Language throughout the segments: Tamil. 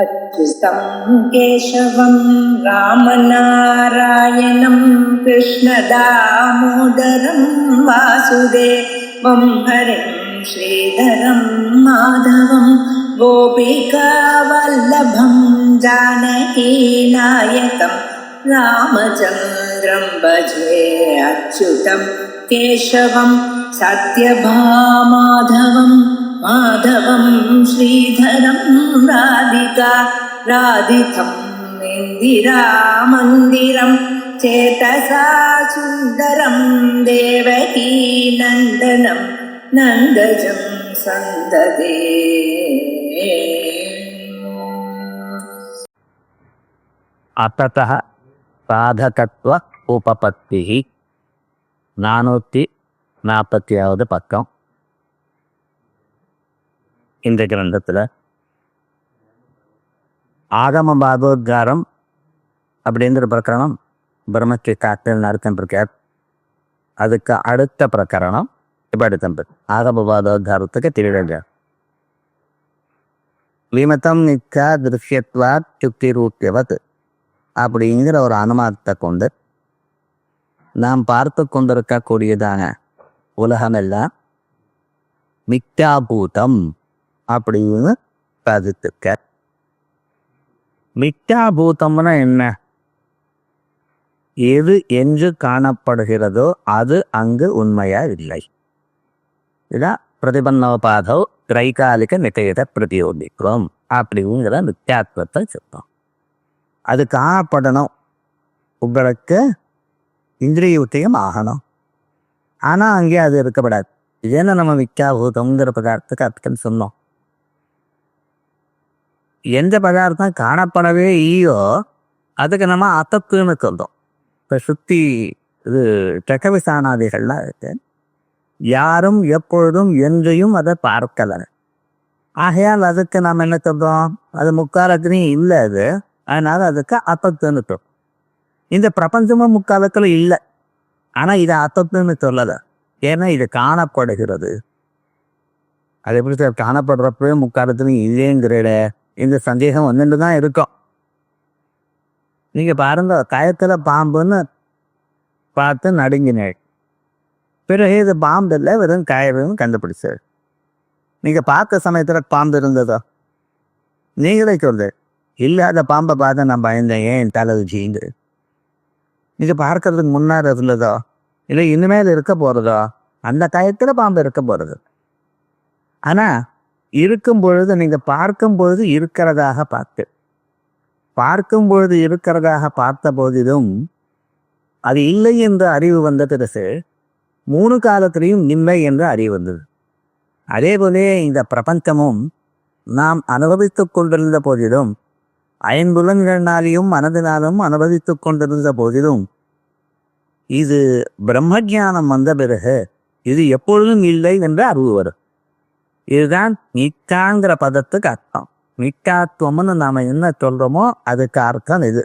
अच्युतं केशवं रामनारायणं कृष्णदामोदरं वासुदेवं हरिं श्रीधरं माधवं गोपिकावल्लभं जानकीनायकं रामचन्द्रं भजे अच्युतं केशवं सत्यभामाधवं माधवं श्रीधरं राधितं इन्दिरामन्दिरं चेतसा सुन्दरं देवकी नन्दनं नन्दजं सन्ददे. अतः साधकत्व उपपत्तिः 440வது பக்கம். இந்த கிரந்தத்தில் ஆகம பாகோத்காரம் அப்படிங்கிற பிரகரணம் பிரம்மத்தை காட்டில் நடத்திருக்கார். அதுக்கு அடுத்த பிரகரணம் இப்போ அடுத்த ஆகம பாகோத்காரத்துக்கு திருடங்க விமதம் நிச்சா திருஷ்யத்வா சுக்தி ரூபியவத் அப்படிங்கிற ஒரு அனுமானத்தை கொண்டு நாம் பார்த்து கொண்டிருக்கக்கூடியதான உலகமெல்லாம் மித்யாபூதம் அப்படின்னு சாதித்திருக்க. மித்யாபூதம்னா என்ன? எது என்று காணப்படுகிறதோ அது அங்கு உண்மையா இல்லை. இதான் பிரதிபன்னோபாதோ திரைகாலிக நிச்சயத்தை பிரதியோகிக்கிறோம் அப்படிங்கிற மித்யாத்வத்தை சொல்றோம். அது காணப்படணும், உங்களுக்கு இந்திரியுத்தியம் ஆகணும். ஆனால் அங்கே அது இருக்கப்படாது. ஏன்னா நம்ம மித்யாபூதம்ங்கிற பதார்த்தத்துக்கு அர்த்தம் சொன்னோம். எந்த பதார்த்தம் காணப்படவே இல்லையோ அதுக்கு நம்ம அத்தத்துன்னு சொல்றோம். இப்போ சுத்தி இது டெக்கவிசானாதிகள்லாம் இருக்கு. யாரும் எப்பொழுதும் என்றையும் அதை பார்க்கல. ஆகையால் அதுக்கு நாம் என்ன சொல்றோம்? அது முக்காலத்துலையும் இல்லை. அது அதனால அதுக்கு அத்தத்துன்னு சொல்றோம். இந்த பிரபஞ்சமும் முக்காலத்தில் இல்லை, ஆனால் இதை அத்தத்துன்னு சொல்லலை. ஏன்னா இது காணப்படுகிறது. அது எப்படி சார் காணப்படுறப்பவே முக்காலத்துலையும் இல்லைங்கிறட இந்த சந்தேகம் வந்துட்டு தான் இருக்கும். நீங்கள் பாருங்க, கயத்தில் பாம்புன்னு பார்த்து நடுங்கினேன். பிறகு இது பாம்பு இல்லை, வெறும் கயறுன்னு கண்டுபிடிச்சார். நீங்கள் பார்த்த சமயத்தில் பாம்பு இருந்ததோ? நீங்களே சொல்லு, இல்லாத பாம்பை பார்த்து நான் பயந்தேன், ஏன் தலைஜிந்து. நீங்கள் பார்க்கறதுக்கு முன்னாடி இருந்ததோ இல்லை இனிமேல் இருக்க போகிறதோ? அந்த கயத்தில் பாம்பு இருக்க போகிறது. ஆனால் இருக்கும் பொழுது நீங்கள் பார்க்கும் பொழுது இருக்கிறதாக பார்க்கும் பொழுது இருக்கிறதாக பார்த்த போதிலும் அது இல்லை என்ற அறிவு வந்த பிறகு 3 காலத்திலையும் இல்லை என்ற அறிவு வந்தது. அதே போலே இந்த பிரபஞ்சமும் நாம் அனுபவித்து கொண்டிருந்த போதிலும், ஐம்புலன்களினாலையும் மனதினாலும் அனுபவித்து கொண்டிருந்த போதிலும், இது பிரம்மஜானம் வந்த பிறகு இது எப்பொழுதும் இல்லை என்ற அறிவு வரும். இதுதான் நிக்காங்கிற பதத்துக்கு அர்த்தம். நிக்காத்துவம்னு நாம் என்ன சொல்கிறோமோ அதுக்கு அர்த்தம் இது.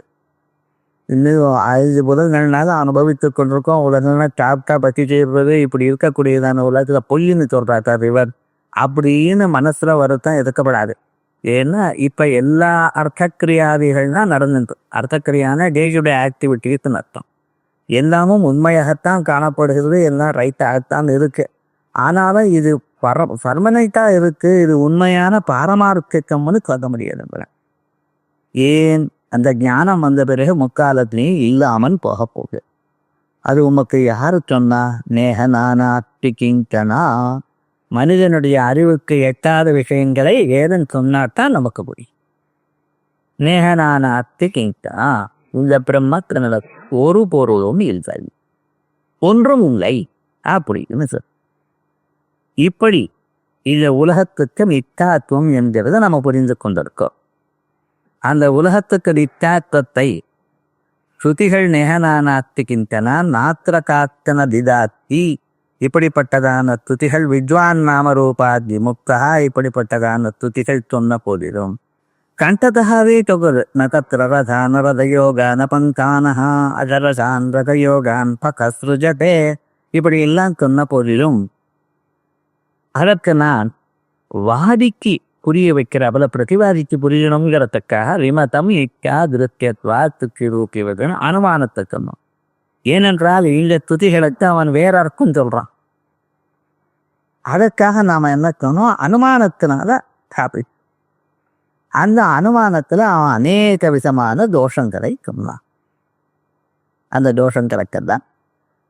இன்னும் 5 புலன்கள்னால அனுபவித்து கொண்டிருக்கோம். உலகம்னா சாப்பிட்டா பற்றி செய்வது இப்படி இருக்கக்கூடியதான உலகத்தில் பொய்ன்னு சொல்கிறார் இவர் அப்படின்னு மனசில் வருத்தம் எதுக்கப்படாது. ஏன்னா இப்போ எல்லா அர்த்தக்கிரியாதிகள்லாம் நடந்துட்டு, அர்த்தக்கிரியான டே டு டே ஆக்டிவிட்டிஸ்ன்னு அர்த்தம். எல்லாமும் உண்மையாகத்தான் காணப்படுகிறது, எல்லாம் ரைட்டாகத்தான் இருக்குது. ஆனாலும் இது பர்மனெண்ட்டாக இருக்குது, இது உண்மையான பாரமார்த்திகம்னு சொல்ல முடியாது. ஏன்? அந்த ஞானம் வந்த பிறகு முக்காலத்திலையும் இல்லாமல் போக போகுது. அது உமக்கு யாரு சொன்னா? நேக நானாத்திகிங்கனா, மனிதனுடைய அறிவுக்கு எட்டாத விஷயங்களை ஏதன் சொன்னாத்தான் நமக்கு புரியும். நேக நானாத்திகிங்கனா, இந்த பிரம்மத்தின ஒரு பொருளும் இல்லை, ஒன்றும் இல்லை அப்படின்னு சார். இப்படி இந்த உலகத்துக்கு மித்தாத்துவம் என்கிறத நம்ம புரிந்து கொண்டிருக்கோம். அந்த உலகத்துக்கு நித்தாத்வத்தை ஸ்ருதிகள் நேகநானாத்திகின்றன நாத்திர காத்தன திதாத்தி, இப்படிப்பட்டதான துதிகள் வித்வான் நாமரூபாதி முக்தா, இப்படிப்பட்டதான துதிகள் சொன்ன போதிலும் கண்டதாவே தொகுது ந தத்ர ரதான ரதயோகான பங்கானஹா அஜரசான் ரதயோகான் பகஸ்ருஜதே, இப்படி எல்லாம் சொன்ன போதிலும் அதற்கு நான் வாதிக்கு புரிய வைக்கிறாப்புல பிரதிபாதித்து புரியணுங்கிறதுக்காக ரிமதம் இக்கா திருத்தியத்வா துக்கிரூக்கியவர்கள் அனுமானத்தை சொன்னோம். ஏனென்றால் இந்த துதிகளுக்கு அவன் வேற அர்த்தம் சொல்றான். அதற்காக நாம என்ன சொன்னோம், அனுமானத்தினால ஸ்தாபித். அந்த அனுமானத்துல அவன் அநேக விதமான தோஷங்களை சொன்னான். அந்த தோஷங்களுக்கெல்லாம்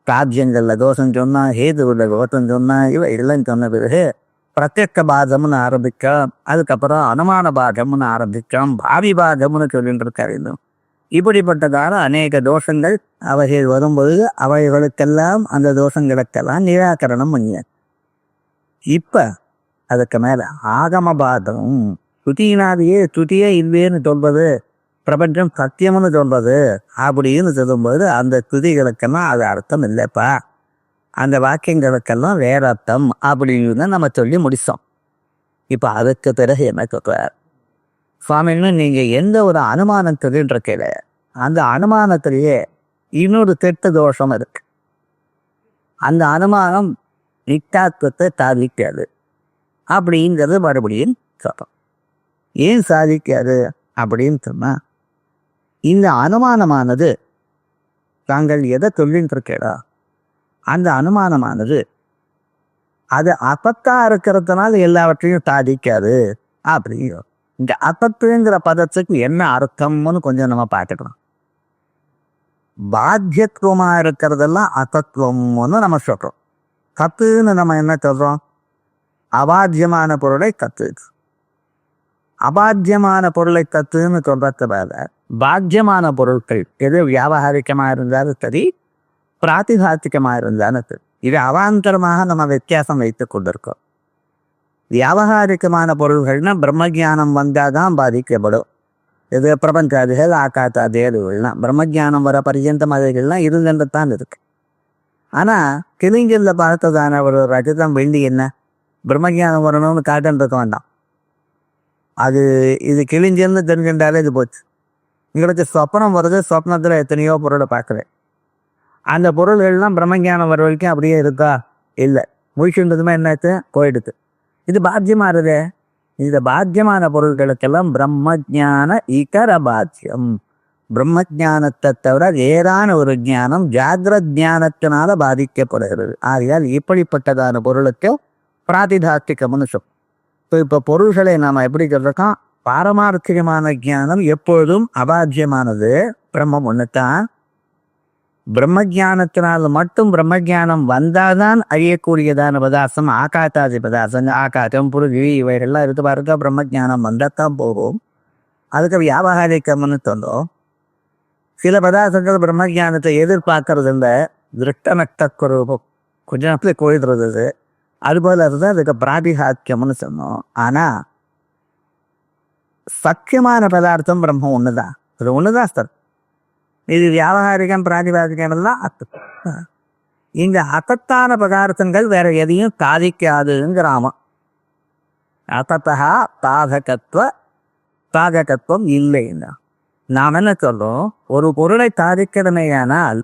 ராஜ்யங்கள்ல தோஷம் சொன்னா, ஹேதுவில் தோஷம் சொன்னா, இவ எல்லாம் சொன்ன பிறகு பிரத்யக்க பாதம்னு ஆரம்பிക്കാം, அதுக்கப்புறம் அனுமான பாதம்னு ஆரம்பிക്കാം, பாவி பாதம்னு சொல்லிட்டு இருக்காரு. இப்படிப்பட்டதான அநேக தோஷங்கள் அவைகள் வரும்பொழுது அவைகளுக்கெல்லாம் அந்த தோஷங்களுக்கெல்லாம் நிராகரணம் பண்ணிய. இப்ப அதுக்கு மேல ஆகமபாதம் துதியினாலேயே துதியே இல்லைன்னு சொல்வது, பிரபஞ்சம் சத்தியம்னு சொல்வது அப்படின்னு சொல்லும்போது அந்த துதிகளுக்கெல்லாம் அது அர்த்தம் இல்லைப்பா, அந்த வாக்கியங்களுக்கெல்லாம் வேற அர்த்தம் அப்படின்னு நம்ம சொல்லி முடிச்சோம். இப்ப அதுக்கு பிறகு என்ன சொல்றார் சுவாமின்னு, நீங்க எந்த ஒரு அனுமானம் சொல்லிட்டு இருக்கல, அந்த அனுமானத்திலேயே இன்னொரு கெட்ட தோஷம் இருக்கு. அந்த அனுமானம் நிட்டாத்துவத்தை சாதிக்காது அப்படிங்கிறது மறுபடியும் சொல்றோம். ஏன் சாதிக்காது அப்படின்னு சொன்னா, இந்த அனுமானமானது தாங்கள் எதை சொல்லிட்டு இருக்கா, அந்த அனுமானமானது அது அபத்தா இருக்கிறதுனால எல்லாவற்றையும் சாதிக்காது அப்படிங்கிறோம். இந்த அபத்துங்கிற பதத்துக்கு என்ன அர்த்தம்னு கொஞ்சம் நம்ம பார்த்துக்கலாம். பாத்தியத்துவமா இருக்கிறதெல்லாம் அசத்துவம்னு நம்ம சொல்றோம். கத்துன்னு நம்ம என்ன சொல்றோம், அபாத்தியமான பொருளை கத்து. அபாத்தியமான பொருளை கத்துன்னு சொல்றத வேற பாத்தியமான பொருட்கள் எது வியாபகாரிகமா இருந்தாலும் சரி, பிராத்திகாத்திகமா இருந்தாலும் சரி, இது அவாந்தரமாக நம்ம வித்தியாசம் வைத்து கொண்டிருக்கோம். வியாபகாரிகமான பொருள்கள்னா பிரம்மஜானம் வந்தாதான் பாதிக்கப்படும். இது பிரபஞ்சாதிகள் ஆகாத்தாதிகள்லாம் பிரம்மஜானம் வர பர்யந்தம் அதுகள்லாம் இருந்துதான் இருக்கு. ஆனா கிளிஞ்சல்ல பார்த்ததான ஒரு ரஜதம் வெள்ளி என்ன பிரம்மஜானம் வரணும்னு காட்டுன்றதுக்கு வேண்டாம். அது இது கிழிஞ்சல்னு தெரிஞ்சுட்டாலே இது போச்சு. உங்களுக்கு சொப்னம் வருது, சொப்னத்துல எத்தனையோ பொருளை பார்க்குறேன். அந்த பொருள்கள்லாம் பிரம்மஜானம் வர வரைக்கும் அப்படியே இருக்கா? இல்லை, முழிச்சுன்றதுமே என்னாச்சு, போயிடுது. இது பாத்தியமானது. இந்த பாத்தியமான பொருள்களுக்கெல்லாம் பிரம்மஜான இகர பாத்தியம். பிரம்மஜானத்தை தவிர வேறான ஒரு ஞானம் ஜாகிரத் ஞானத்தினால பாதிக்கப்படுகிறது. ஆகையால் இப்படிப்பட்டதான பொருளுக்கு பிராதிதாத்திகம்னு சொல்லும். இப்போ பொருள்களை நாம் எப்படி சொல்றோம், பாரமார்த்திகமான ஞானம் எப்பொழுதும் அபாத்தியமானது, பிரம்மம் ஒன்றுத்தான். பிரம்மஜானத்தினால் மட்டும் பிரம்மஜானம் வந்தாதான் அழியக்கூடியதான பதார்த்தம் ஆகாத்தாதி பதார்த்தம். ஆகாத்தம் புருவி இவைகள்லாம் இருக்கு பாருங்க, பிரம்மஜானம் வந்தாத்தான் போகும். அதுக்கு வியாபகாரிக்கம்னு சொன்னோம். சில பதார்த்தங்கள் பிரம்மஜானத்தை எதிர்பார்க்கறது இல்லை, திருஷ்ட நக்தக்குரூபம் கொஞ்ச நேரத்தில் கோயிடுறது, அதுபோல இருந்தால் அதுக்கு பிராதிகாத்தியம்னு சொன்னோம். ஆனா சத்தியமான பதார்த்தம் பிரம்மம் ஒண்ணுதான், அது ஒண்ணுதான் சார். இது வியாபகாரிகம் பிராதிபாதிகம் எல்லாம் அர்த்தம். இந்த அசத்தான பதார்த்தங்கள் வேற எதையும் சாதிக்காதுங்கிறாம. அசத்தா பாதகத்துவம் இல்லைன்னா நாம் என்ன சொல்றோம், ஒரு பொருளை சாதிக்கிறனையானால்,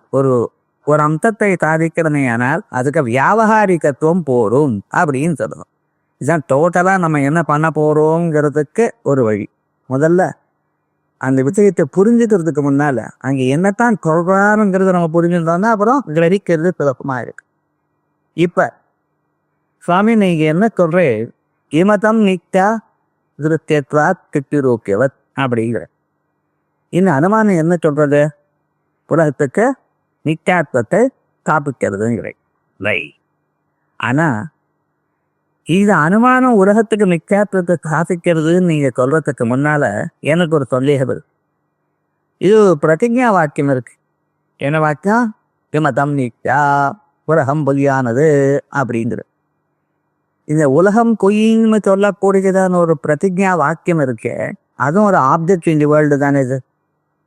ஒரு அம்சத்தை சாதிக்கிறனையானால் அதுக்கு வியாபகாரிகத்துவம் போரும் அப்படின்னு சொல்லணும். இதுதான் டோட்டலா நம்ம என்ன பண்ண போறோங்கிறதுக்கு ஒரு வழி. முதல்ல அந்த விஷயத்தை புரிஞ்சுக்கிறதுக்கு முன்னால அங்க என்னத்தான் சொல்றாருங்கிறத நம்ம புரிஞ்சுட்டோம்னா அப்புறம் கிரகிக்கிறது சிறப்புமா இருக்கு. இப்ப சுவாமி நீங்க என்ன சொல்றே, இமதம் நிக்தா திருத்தியத்வா திட்டிரோக்கியவத் அப்படிங்கிற இந்த அனுமானம் என்ன சொல்றது, உலகத்துக்கு நித்தியாத்வத்தை காப்பிக்கிறதுங்கிற. ஆனா இது அனுமானம் உலகத்துக்கு நித்தியாத்வத்தை காப்பிக்கிறதுன்னு நீங்க சொல்றதுக்கு முன்னால எனக்கு ஒரு சந்தேகம் இருக்கு. இது பிரதிஜா வாக்கியம் இருக்கு. என்ன வாக்கியம், விமதம் நித்யா, உலகம் பொய்யானது அப்படிங்கிற. இந்த உலகம் பொய்ன்னு சொல்லக்கூடியதான ஒரு பிரதிஜா வாக்கியம் இருக்கு. அதுவும் ஒரு ஆப்ஜெக்ட் இன் தி வேர்ல்டு தானே. இது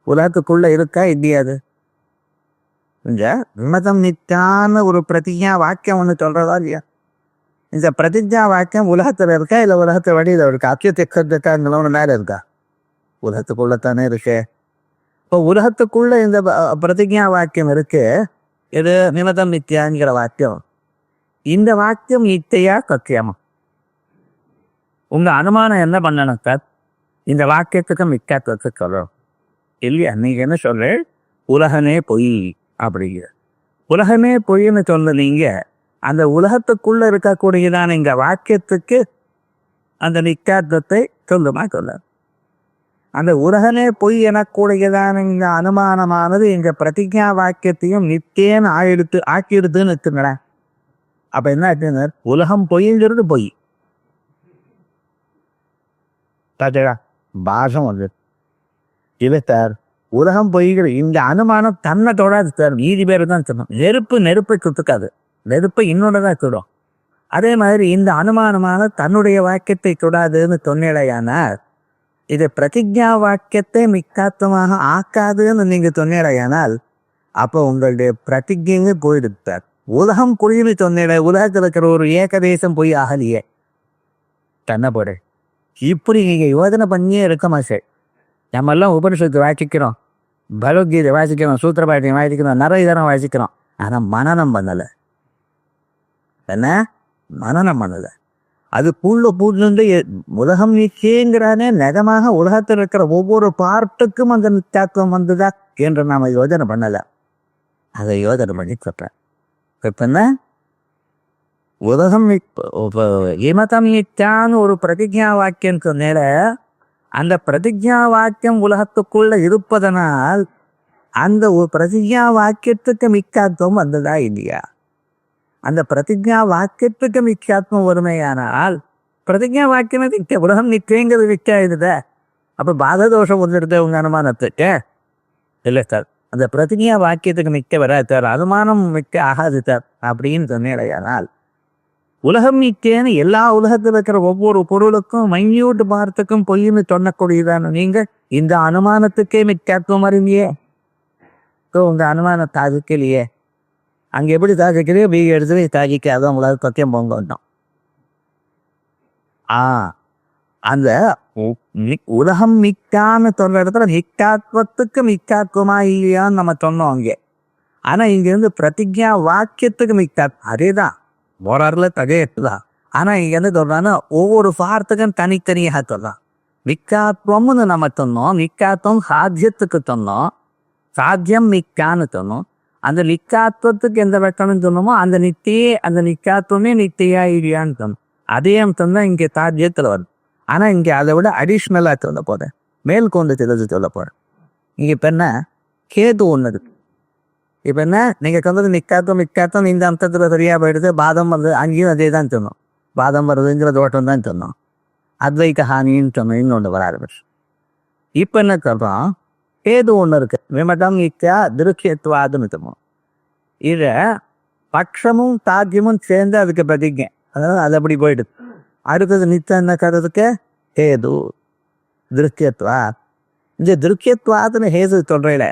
உலகத்துக்குள்ள இருக்கா இல்லையாது? இந்த விமதம் நித்யான ஒரு பிரதிஜா வாக்கியம் ஒன்று சொல்றதா இல்லையா? இந்த பிரதிஜா வாக்கியம் உலகத்துல இருக்கா இல்லை உலகத்தை வழியில இருக்கா? அத்தியத்திக்கா ஒன்று மேல இருக்கா? உலகத்துக்குள்ளத்தானே இருக்கு. இப்போ உலகத்துக்குள்ள இந்த பிரதிஜா வாக்கியம் இருக்கு. இது நிமதம் நித்யாங்கிற வாக்கியம். இந்த வாக்கியம் நித்தியா சத்தியமா? உங்க அனுமானம் என்ன பண்ணணும் சார்? இந்த வாக்கியத்துக்கு மிக்காத்துவத்தை சொல்லணும் இல்லையா? நீங்க என்ன சொல்ற? உலகமே பொய் அப்படிங்கிற. உலகமே பொய்ன்னு சொல்ல நீங்க அந்த உலகத்துக்குள்ள இருக்கக்கூடியதான இந்த வாக்கியத்துக்கு அந்த நிக்காத்துவத்தை சொல்லுமா சொல்ல? அந்த உலகமே பொய் எனக்கூடியதான இந்த அனுமானமானது எங்க பிரதிஜா வாக்கியத்தையும் நித்தேன்னு ஆக்கிடுதுன்னு வச்சுங்களேன். அப்ப என்ன ஆச்சுங்க? உலகம் பொய்ங்கிறது பொய். பாஷம் வந்து இல்லை சார், உலகம் பொய்கிற இந்த அனுமானம் தன்னை தொடாது சார், மீதி பேர் தான் சொல்லணும். நெருப்பை சுத்துக்காது, நெருப்பை இன்னொன்று தான் சுடும். அதே மாதிரி இந்த அனுமானமான தன்னுடைய வாக்கியத்தை தொடாதுன்னு சொன்னேடையானால் இது பிரதிஜா வாக்கியத்தை மிக்காத்தமாக ஆக்காதுன்னு நீங்க சொன்னேடையானால் அப்போ உங்களுடைய பிரதிஜைங்க போயிடுது சார். உலகம் பொய்னு சொன்னேட, உலகத்தில் இருக்கிற ஒரு ஏகதேசம் பொய் ஆகலையே தன்னை போடு. இப்படி நீங்க யோசனை பண்ணியே இருக்க மாட்டேன். நம்ம எல்லாம் உபனிஷத்து வாசிக்கிறோம், பகவத்கீதை வாசிக்கிறோம், சூத்திரபாட்டியம் வாசிக்கிறோம், நிறைய தரம் வாசிக்கிறோம். ஆனால் மனனம் பண்ணலை. என்ன மனனம் பண்ணலை? அது பூண்டு உலகம் நிச்சயங்கிறானே, நிஜமாக உலகத்தில் இருக்கிற ஒவ்வொரு பார்ட்டுக்கும் அந்த நித்தியாத்துவம் வந்ததா என்று நாம யோஜனை பண்ணலை. அதை யோஜனை பண்ணி சொல்றேன். இப்போ என்ன உலகம் இமதம் நித்யான்னு ஒரு பிரதிஜா வாக்கியம் சொன்னேல, அந்த பிரதிஜா வாக்கியம் உலகத்துக்குள்ள இருப்பதனால் அந்த ஒரு பிரதிஜா வாக்கியத்துக்கு மிக்காத்துவம் வந்ததா இல்லையா? அந்த பிரதிஜா வாக்கியத்துக்கு மிக்காத்துவம் வறுமையானால் பிரதிஜா வாக்கியமே நிக்க, உலகம் நிற்கிறது நிற்காதுத. அப்ப பாததோஷம் வந்துடுது உங்க அனுமானத்துக்கு இல்லை சார். அந்த பிரதிஜா வாக்கியத்துக்கு நிற்க வராது சார், அனுமானம் மிக்க ஆகாது சார் அப்படின்னு சொன்னேடையானால் உலகம் நிற்கேன்னு எல்லா உலகத்தில் இருக்கிற ஒவ்வொரு பொருளுக்கும் மைன்யூட் பார்த்துக்கும் பொய்ன்னு சொன்னக்கூடியதான நீங்க இந்த அனுமானத்துக்கே மிக்காத்துவம் அறிவியே. உங்க அனுமானம் தாதிக்கலையே. அங்க எப்படி தாதிக்கிறே வீ எடுத்து தாதிக்காத உங்களால் சத்தியம் போங்க வந்தோம். அந்த உலகம் மிக்கான்னு சொல்ற இடத்துல மிக்காத்துவத்துக்கு மிக்காத்துவமா இல்லையான்னு நம்ம சொன்னோம் அங்கே. ஆனா இங்க இருந்து பிரதிஜா வாக்கியத்துக்கு மிக்காத் அதேதான், போராறுல தகையட்டுதான். ஆனா இங்க என்ன சொல்றான்னா ஒவ்வொரு வார்த்தைக்கும் தனித்தனியாக சொல்றான். மிக்காத்துவம்னு நம்ம சொன்னோம், மிக்காத்துவம் சாத்தியத்துக்கு சொன்னோம், சாத்தியம் மிக்கான்னு சொன்னோம். அந்த நிக்காத்துவத்துக்கு எந்த வெட்டணும்னு சொன்னோமோ அந்த நிக்காத்துவமே நித்தியா இல்லையான்னு சொன்னோம். அதே சொன்னா இங்க சாத்தியத்துல வருது. ஆனா இங்க அதை விட அடிஷ்னலா சொல்ல போறேன், மேல்கொண்டு சிலது சொல்ல போறேன். இங்க இப்ப என்ன கேது ஒண்ணு இருக்கு. இப்ப என்ன நீங்க சொல்றது மிக்காத்துவம் இந்த அம்சத்துல சரியா போயிடுது. பாதம் வருது, அங்கேயும் அதே தான் சொன்னோம். பாதம் வருதுங்கிற தோட்டம் தான் சொன்னோம். அத்வைத ஹானின்னு சொன்னோம், இன்னொன்று வராது. இப்ப என்ன சொல்றோம், கேது ஒண்ணு இருக்கு, விமடம் நித்யா திருஷ்யத்வாதுன்னு சொன்னோம். இத பட்சமும் சாத்தியமும் சேர்ந்து அதுக்கு பிரதிஜை, அதாவது அது அப்படி போயிடுது. அடுத்தது நித்தியம் என்ன கருதுக்கு ஹேது திருஷ்யத்வா. இந்த திருஷ்யத்வாதுன்னு ஹேது சொல்றேல,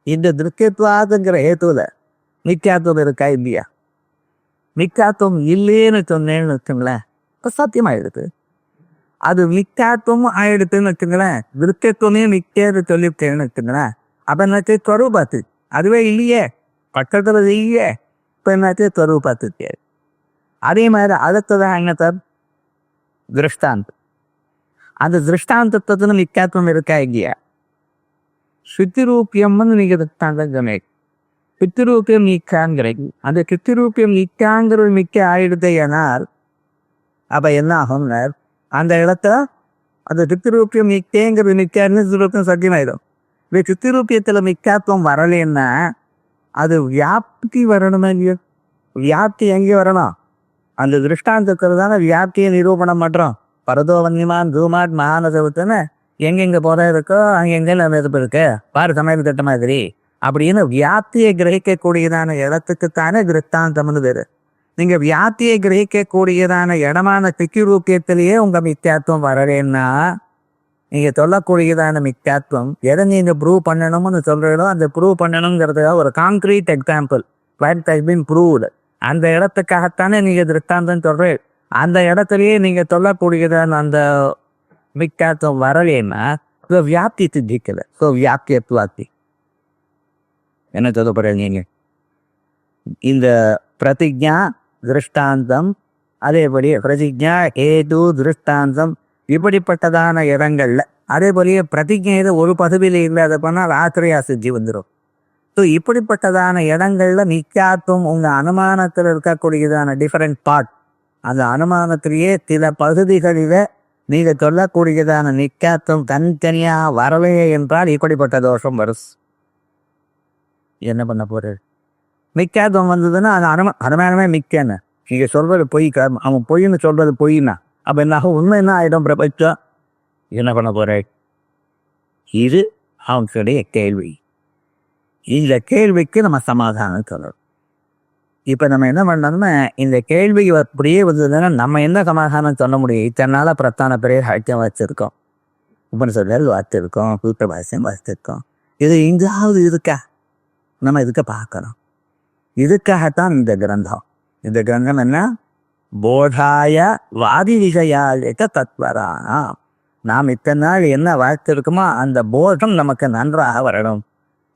இந்த திருஷ்யத்வாதுங்கிற ஹேத்துல நித்தியாத்துவம் இருக்கா இல்லையா? நித்தியாத்துவம் இல்லைன்னு சொன்னேன்னு வச்சுங்களேன், இப்போ சத்தியமாயிடுது. அது நித்தியாத்துவமும் ஆயிடுதுன்னு வச்சுங்களேன், திருஷ்யத்துவமே நித்தியது சொல்லிவிட்டேன்னு வச்சுங்களேன். அப்ப என்னாச்சு ஸ்வரூபாத்து, அதுவே இல்லையே, பக்கத்துல இல்லையே. இப்போ என்னாச்சு ஸ்வரூபாத்து. அதே மாதிரி அடுத்ததான் என்ன சார், திருஷ்டாந்தம். அந்த திருஷ்டாந்தத்துல நித்தியாத்துவம் இருக்கா இல்லையா? சித்திரூபியம்னு நீங்க திருஷ்டாந்தம் சொன்னீங்க. சித்திரூபியம் நீக்காங்கிறீங்க. அந்த சித்திரூபியம் நீக்காங்கிற மிக்க ஆயிடுது. ஏனால் அப்ப என்ன ஆகும்னா அந்த இடத்துல அந்த சித்திரூபியம் நிக்கேங்கிற நிக்காருன்னு சித்திரூபியம் சத்தியமாயிடும். இந்த சித்திரூபியத்துல மிக்காத்துவம் வரலைன்னா அது வியாப்தி வரணுமா இல்லையோ? வியாப்தி எங்கே வரணும்? அந்த திருஷ்டாந்தத்துல தானே வியாப்தியை நிரூபணம் பண்றோம். பரதோவன்யமான் தூமாட் மகானதவுத்துன்னு எங்கெங்க போத இருக்கோ அங்கெங்க நம்ம எதிர்ப்பு இருக்கு பாரு, சமையல் திட்ட மாதிரி அப்படின்னு வியாப்தியை கிரகிக்கக்கூடியதான இடத்துக்குத்தானே திருஷ்டாந்தம்னு பேரு. நீங்க வியாப்தியை கிரகிக்கக்கூடியதான இடமான சித்திரூபியத்திலேயே உங்க மித்தியாத்துவம் வரலன்னா நீங்க சொல்லக்கூடியதான மித்தியாத்துவம் எதை நீங்க ப்ரூவ் பண்ணணும்னு சொல்றீங்களோ அந்த ப்ரூவ் பண்ணணுங்கிறதுக்காக ஒரு கான்கிரீட் எக்ஸாம்பிள் ப்ரூவ்டு அந்த இடத்துக்காகத்தானே நீங்க திருஷ்டாந்தம் சொல்றீங்க. அந்த இடத்துலயே நீங்க சொல்லக்கூடியதான அந்த மிக்காத்துவம் வரலேன்னா வியாப்தி சித்திக்கல. ஸோ வியாப்தி எத்துவாத்தி என்ன சொல்லப்படுற நீங்க இந்த பிரதிஜா திருஷ்டாந்தம் அதேபடி பிரதிஜா ஏது திருஷ்டாந்தம் இப்படிப்பட்டதான இடங்கள்ல அதேபடியே பிரதிஜையில ஒரு பதவியில் இல்லாத பண்ணால் ஆத்திரையா சித்தி வந்துடும். ஸோ இப்படிப்பட்டதான இடங்கள்ல நிக்காத்தும் உங்க அனுமானத்தில் இருக்கக்கூடியதான டிஃபரெண்ட் பார்ட், அந்த அனுமானத்திலேயே சில பகுதிகளில நீங்க சொல்லக்கூடியதான நிக்காத்தும் தனித்தனியா வரலையே என்றால் இப்படிப்பட்ட தோஷம் வரும். என்ன பண்ண போறது? மிக்காத்துவம் வந்ததுன்னா அது அனுமானமே மிக்கன்னு நீங்க சொல்றது பொய். அவன் பொய்ன்னு சொல்றது பொய்னா அப்ப என்ன ஆகும்? உண்மை என்ன ஆயிடும்? பிரபஞ்சம் என்ன பண்ண போற? இது அவனுடைய கேள்வி. இந்த கேள்விக்கு நம்ம சமாதானம் சொல்லணும். இப்ப நம்ம என்ன பண்ணோம்னா, இந்த கேள்வி அப்படியே வந்ததுன்னா நம்ம என்ன சமாதானம் சொல்ல முடியும்? இத்தனை நாளா பிரத்தான பெரிய ஹைக்கம் வச்சிருக்கோம், உபனிஷத்தில் வாசித்திருக்கோம், கூட்ட பாசியம் வாசித்திருக்கோம். இது எங்காவது இருக்கா? நம்ம இதுக்கு பார்க்கணும். இதுக்காகத்தான் இந்த கிரந்தம். இந்த கிரந்தம் என்ன? போதாய வாதி விஷயாலிக தத்வரானா. நாம் இத்தனை நாள் என்ன வாழ்த்திருக்கோமோ அந்த போதம் நமக்கு நன்றாக வரணும்.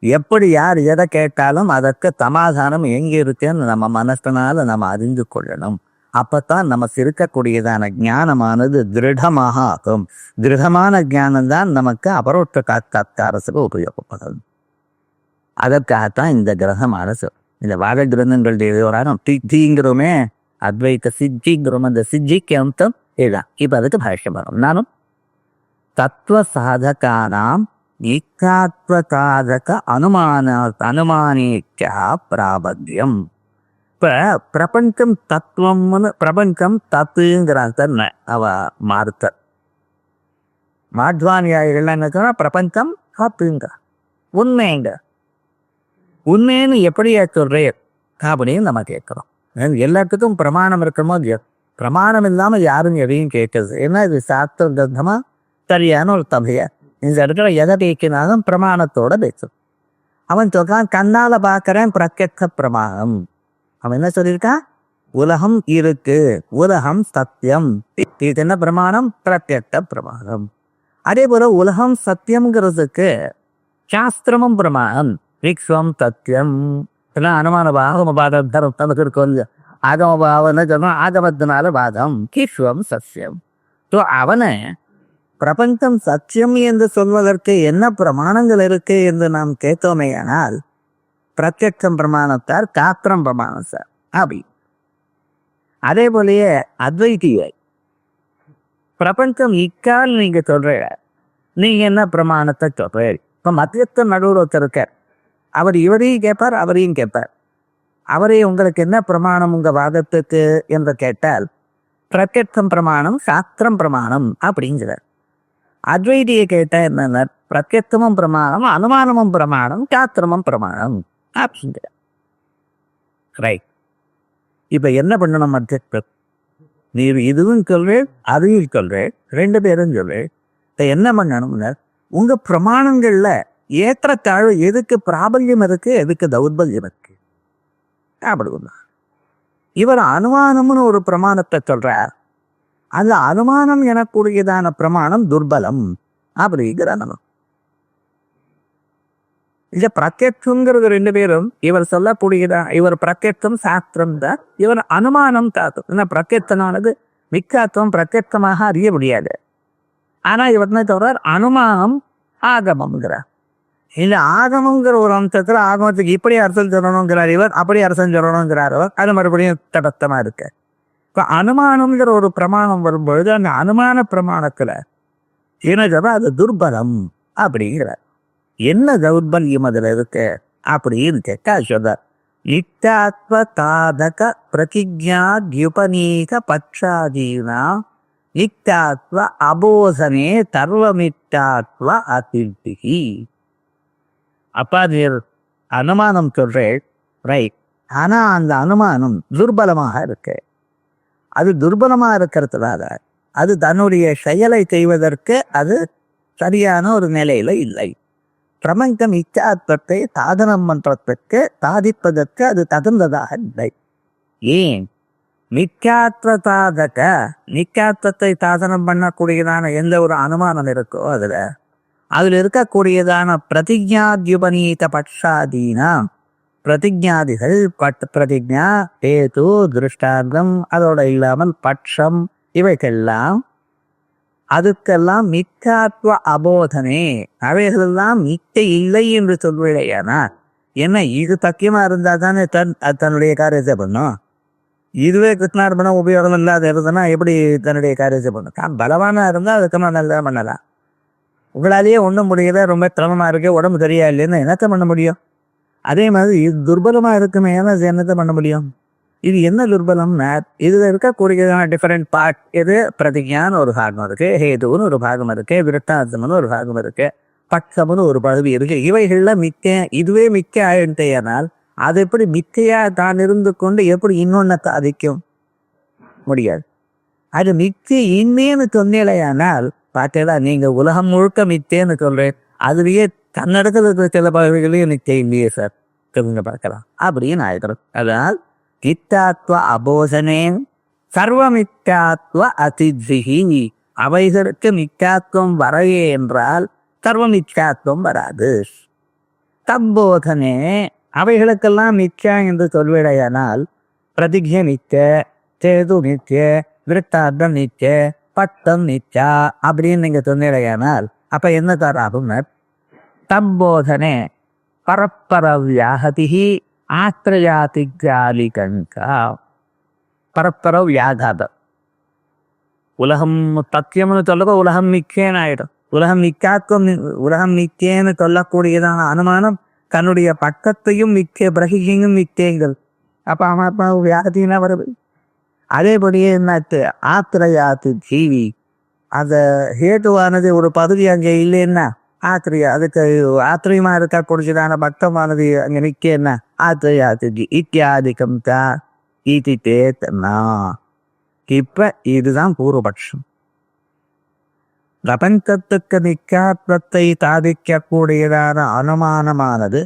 எப்படி யார் எதை கேட்டாலும் அதற்கு சமாதானம் எங்கே இருக்குன்னு நம்ம மனசனால நம்ம அறிந்து கொள்ளணும். அப்பத்தான் நமக்கு இருக்கக்கூடியதான ஞானமானது திருடமாக ஆகும். திருடமான ஞானம்தான் நமக்கு அபரோட்ச சாட்சாத்காரத்துக்கு உபயோகப்படும். அதற்காகத்தான் இந்த கிரகம் அரசு. இந்த வாத கிரந்தங்களுடைய விவரம் சித்திங்கிறோமே, அத்வைத சித்திங்கிறோம். அந்த சித்திக்கு அந்தம் இதுதான். இப்ப அதுக்கு பாஷ்யம் வரும். நானும் தத்துவ சாதகானாம் ஏகாத்வ சாதக அனுமானேச்சா பிராபத்யம். இப்ப பிரபஞ்சம் தத்துவம்னு பிரபஞ்சம் தத்துங்கிறான் அவ மாறுத்தர் மாத்வானியாயிகள் என்ன சொன்னா பிரபஞ்சம் தத்துங்க உண்மைங்க. உண்மைன்னு எப்படியா சொல்றேன் அப்படின்னு நம்ம கேட்கிறோம். எல்லாத்துக்கும் பிரமாணம் இருக்கணுமோ இல்லையோ? பிரமாணம் இல்லாம யாரும் எதையும் கேட்கறது. ஏன்னா இது சாஸ்திர கிரந்தமா சரியான ஒரு தமைய. இந்த இடத்துல எதை பேக்கினாலும் பிரமாணத்தோட பேசும். அவன் சொல்றான் கண்ணால பார்க்கறேன் பிரத்யக்ஷ பிரமாணம். அவன் என்ன சொல்லியிருக்கான்? உலகம் இருக்கு, உலகம் சத்தியம். இது என்ன பிரமாணம்? பிரத்யக்ஷ பிரமாணம். அதே போல உலகம் சத்தியம்ங்கிறதுக்கு சாஸ்திரமும் பிரமாணம். விக்ஸ்வம் சத்தியம் அனுமான பாகம் பாதம் தரம் தனக்கு இருக்கும். ஆகம பாவம் என்ன சொல்றோம்? ஆகமத்தினால பாதம் கிஸ்வம் சத்தியம். ஸோ அவனை பிரபஞ்சம் சத்தியம் என்று சொல்வதற்கு என்ன பிரமாணங்கள் இருக்கு என்று நாம் கேட்டோமே. ஆனால் பிரத்யக்ஷம் பிரமாணத்தார், காத்திரம் பிரமாணம் சார் அப்படி. அதே போலயே அத்வைத்தியை பிரபஞ்சம் இக்கால் நீங்க சொல்ற, நீங்க என்ன பிரமாணத்தை சொல்ற? இப்ப மத்தியத்த நடுவில் ஒருத்தர் அவர் இவரையும் கேட்பார், அவரையும் கேட்பார். அவரே உங்களுக்கு என்ன பிரமாணம் உங்க வாதத்துக்கு என்று கேட்டால் பிரத்யக்ஷம் பிரமாணம், சாஸ்திரம் பிரமாணம் அப்படிங்கிறார். அத்வைதியை கேட்டா என்ன? பிரத்யக்ஷமும் பிரமாணம், அனுமானமும் பிரமாணம், சாஸ்திரமும் பிரமாணம் அப்படிங்கிற. ரைட். இப்ப என்ன பண்ணணும்? மத்திய நீர் இதுவும் சொல்வேன், அதையும் சொல்வேன், ரெண்டு பேரும் சொல்வேன். என்ன பண்ணணும்னா உங்க பிரமாணங்கள்ல ஏற்றத்தாழ்வு எதுக்கு பிராபல்யம் இருக்கு, எதுக்கு தௌர்பல்யம் இருக்கு அப்படி. இவர் அனுமானம்னு ஒரு பிரமாணத்தை சொல்றார். அந்த அனுமானம் எனக்கூடியதான பிரமாணம் துர்பலம் அப்படிங்கிற. இத பிரத்யக்ஷங்கிறது ரெண்டு பேரும் இவர் சொல்லக்கூடியதான். இவர் பிரத்யக்ஷம் சாஸ்திரம் தான், இவர் அனுமானம் தாத்தும். ஏன்னா பிரத்யக்ஷனானது மிக்காத்துவம் பிரத்யக்ஷமாக அறிய முடியாது. ஆனா இவர் என்ன சொல்றார்? அனுமானம் ஆகமம்ங்கிறார். இந்த ஆகமங்கிற ஒரு அம்சத்துல ஆகமத்துக்கு இப்படி அரசன் சொல்லணுங்கிறார் இவர், அப்படி அரசன் சொல்லணுங்கிறார் அவர். அது மறுபடியும் தடத்தமா இருக்கு. இப்ப அனுமானம்ங்கிற ஒரு பிரமாணம் வரும்பொழுது அந்த அனுமான பிரமாணத்துல என்ன சொல்ற? அது துர்பலம் அப்படிங்கிறார். என்ன தௌர்பல்யம் அதுல இருக்கு அப்படின்னு கேட்டா சொல்றார் நித்தாத்வ தாதக பிரதிஜா தியுபநீக பட்சாதீனா நித்தாத்வ அபோதனே சர்வமித்தாத்வ அதிர்த்திகி. அப்பா நீர் அனுமானம் சொல்றேன், ரைட். ஆனா அந்த அனுமானம் துர்பலமாக இருக்கு. அது துர்பலமா இருக்கிறதுனால அது தன்னுடைய செயலை செய்வதற்கு அது சரியான ஒரு நிலையில இல்லை. பிரபஞ்சம் இச்சாத்வத்தை சாதனம் பண்றதற்கு சாதிப்பதற்கு அது தகுந்ததாக இல்லை. ஏன்? நிக்காத்வ சாதக, நிக்காத்வத்தை சாதனம் பண்ணக்கூடியதான எந்த ஒரு அனுமானம் இருக்கோ அதுல இருக்கக்கூடியதான பிரதிஜாத்யுபநீத பட்சாதீனா, பிரதிஜாதிகள் பிரதிஜா, ஹேது, திருஷ்டாந்தம், அதோட இல்லாமல் பட்சம், இவைகள்லாம் அதுக்கெல்லாம் மித்யாத்வ அபோதனே, அவைகளெல்லாம் மித்தை இல்லை என்று சொல்விடையானா, என்ன இது சத்தியமா இருந்தா தானே தன்னுடைய காரியத்தை பண்ணும். இதுவே கிருஷ்ணார்பணம் உபயோகம் இல்லாத இருந்ததுன்னா எப்படி தன்னுடைய காரியத்தை பண்ணும்? தான் பலவானா இருந்தால் அதுக்கு நல்லா பண்ணலாம். உங்களாலேயே ஒன்றும் முடியல, ரொம்ப சிரமமா இருக்கு, உடம்பு சரியா இல்லைன்னு என்னத்தை பண்ண முடியும்? அதே மாதிரி இது துர்பலமா இருக்குமே, அது என்னத்தை பண்ண முடியும்? இது என்ன துர்பலம்னா, இதுல இருக்கக்கூடியதான டிஃபரெண்ட் பார்ட். இது பிரதிஜான்னு ஒரு பாகம் இருக்கு, ஹேதுன்னு ஒரு பாகம் இருக்கு, விருத்தாந்தம்னு ஒரு பாகம் இருக்கு, பட்சம்னு ஒரு பகுதி இருக்கு. இவைகள்ல மிக்க, இதுவே மிக்க ஆயிட்டேனால் அது எப்படி மிக்கையா தான் இருந்து கொண்டு எப்படி இன்னொன்னு சாதிக்கும்? முடியாது. அது மிக்கை இன்னேன்னு சொன்னேலையானால் பார்த்தேடா, நீங்க உலகம் முழுக்க மித்தேன்னு சொல்றேன், அதுலயே தன்னடத்துல இருக்கிற சில பகுதிகளையும் நிச்சயம் இல்லையே சார், தெரிஞ்சு பார்க்கலாம் அப்படின்னு ஆயிடுறது. அதனால் மித்தாத்வ அபோசனே சர்வமித்யாத்வ அதிதிஹி, அவைகளுக்கு மித்யாத்வம் வரையே என்றால் சர்வமித்யாத்வம் வராது. தம்போதனே, அவைகளுக்கெல்லாம் மித்யா என்று சொல்விடையானால் பிரதிஜை நித்திய, சேது நித்திய, விருத்தாந்தம் நித்திய, பட்டம் நித்யா அப்படின்னு நீங்க சொன்னிடையானால் அப்ப என்ன தராகும்? தம்போதனே பரப்பர வியாகதிஹி ஆத்திரயாதிகாலிகங்கா. பரப்பர வியாகாதம், உலகம் சத்தியம்னு சொல்லப்போ உலகம் மிக்கேன்னு ஆயிடும். உலகம் மிக்காத்வம், உலகம் மிக்கேன்னு சொல்லக்கூடியதான அனுமானம் தன்னுடைய பக்கத்தையும் மிக்க பிரகிகையும் மிக்கேங்கள். அப்ப அவன் வியாகத்தினா வருது. அதேபடியே என்னாச்சு? ஆத்திரையாத்து ஜீவி, அந்த ஹேட்டுவானது ஒரு பகுதி அங்கே இல்லைன்னா ஆத்திரியா, அதுக்கு ஆத்திரியமா இருக்க கொடுச்சதான பக்தமானது அங்கே நிற்கன்னா ஆத்திரையாத்து ஜி இத்தியாதிக்கம் தா ஈதி தேத்தனா. இப்ப இதுதான் பூர்வபட்சம். பிரபஞ்சத்துக்கு நிக்காத்வத்தை சாதிக்கக்கூடியதான அனுமானமானது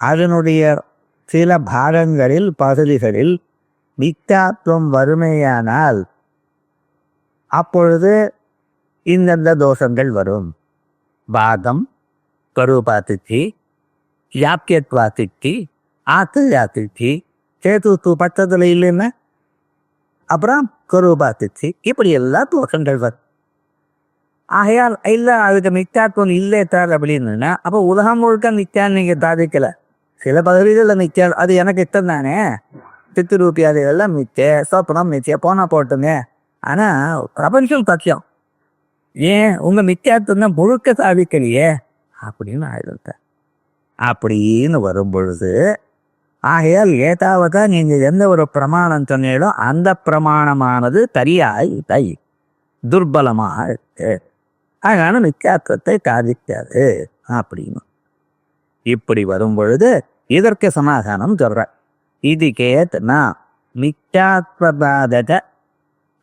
அதனுடைய சில பாகங்களில் பகுதிகளில் மித்யாத்வம் வறுமையானால் அப்பொழுது இந்தந்த தோஷங்கள் வரும். பாகம், கருபாத்திச்சி, யாக்கியத்வாத்திச்சி, ஆத்தியாத்திச்சி, சேது பட்டத்தில் இல்லைன்னா அப்புறம் கருபாத்திச்சி, இப்படி எல்லாம் தோஷங்கள் வரும். ஆகையால் இல்லை அதுக்கு மித்யாத்வம் இல்லை சார் அப்படின்னா அப்போ உலகம் முழுக்க நித்தியான்னு நீங்கள் சாதிக்கலை. சில பகுதிகளில் நித்தியா, அது எனக்கு இஷ்டம் தானே, சித்துரூபியாதிகள்லாம் மித்திய, சோப்பனம் மித்திய, போனா போட்டுங்க. ஆனால் பிரபஞ்சம் சத்தியம், ஏன் உங்க மித்தியாத்வம் தான் முழுக்க சாதிக்கலையே அப்படின்னு ஆயிடுங்க. அப்படின்னு வரும் பொழுது ஆகையால் ஏதாவதா நீங்க எந்த ஒரு பிரமாணம் சொன்னீங்களோ அந்த பிரமாணமானது சரியாய் துர்பலமாக இருக்கு, அதனால மித்தியாத்வத்தை சாதிக்காது அப்படின்னு. இப்படி வரும் பொழுது இதற்கு சமாதானம் சொல்ற. இது கேத்னா மித்யாத்வபாதக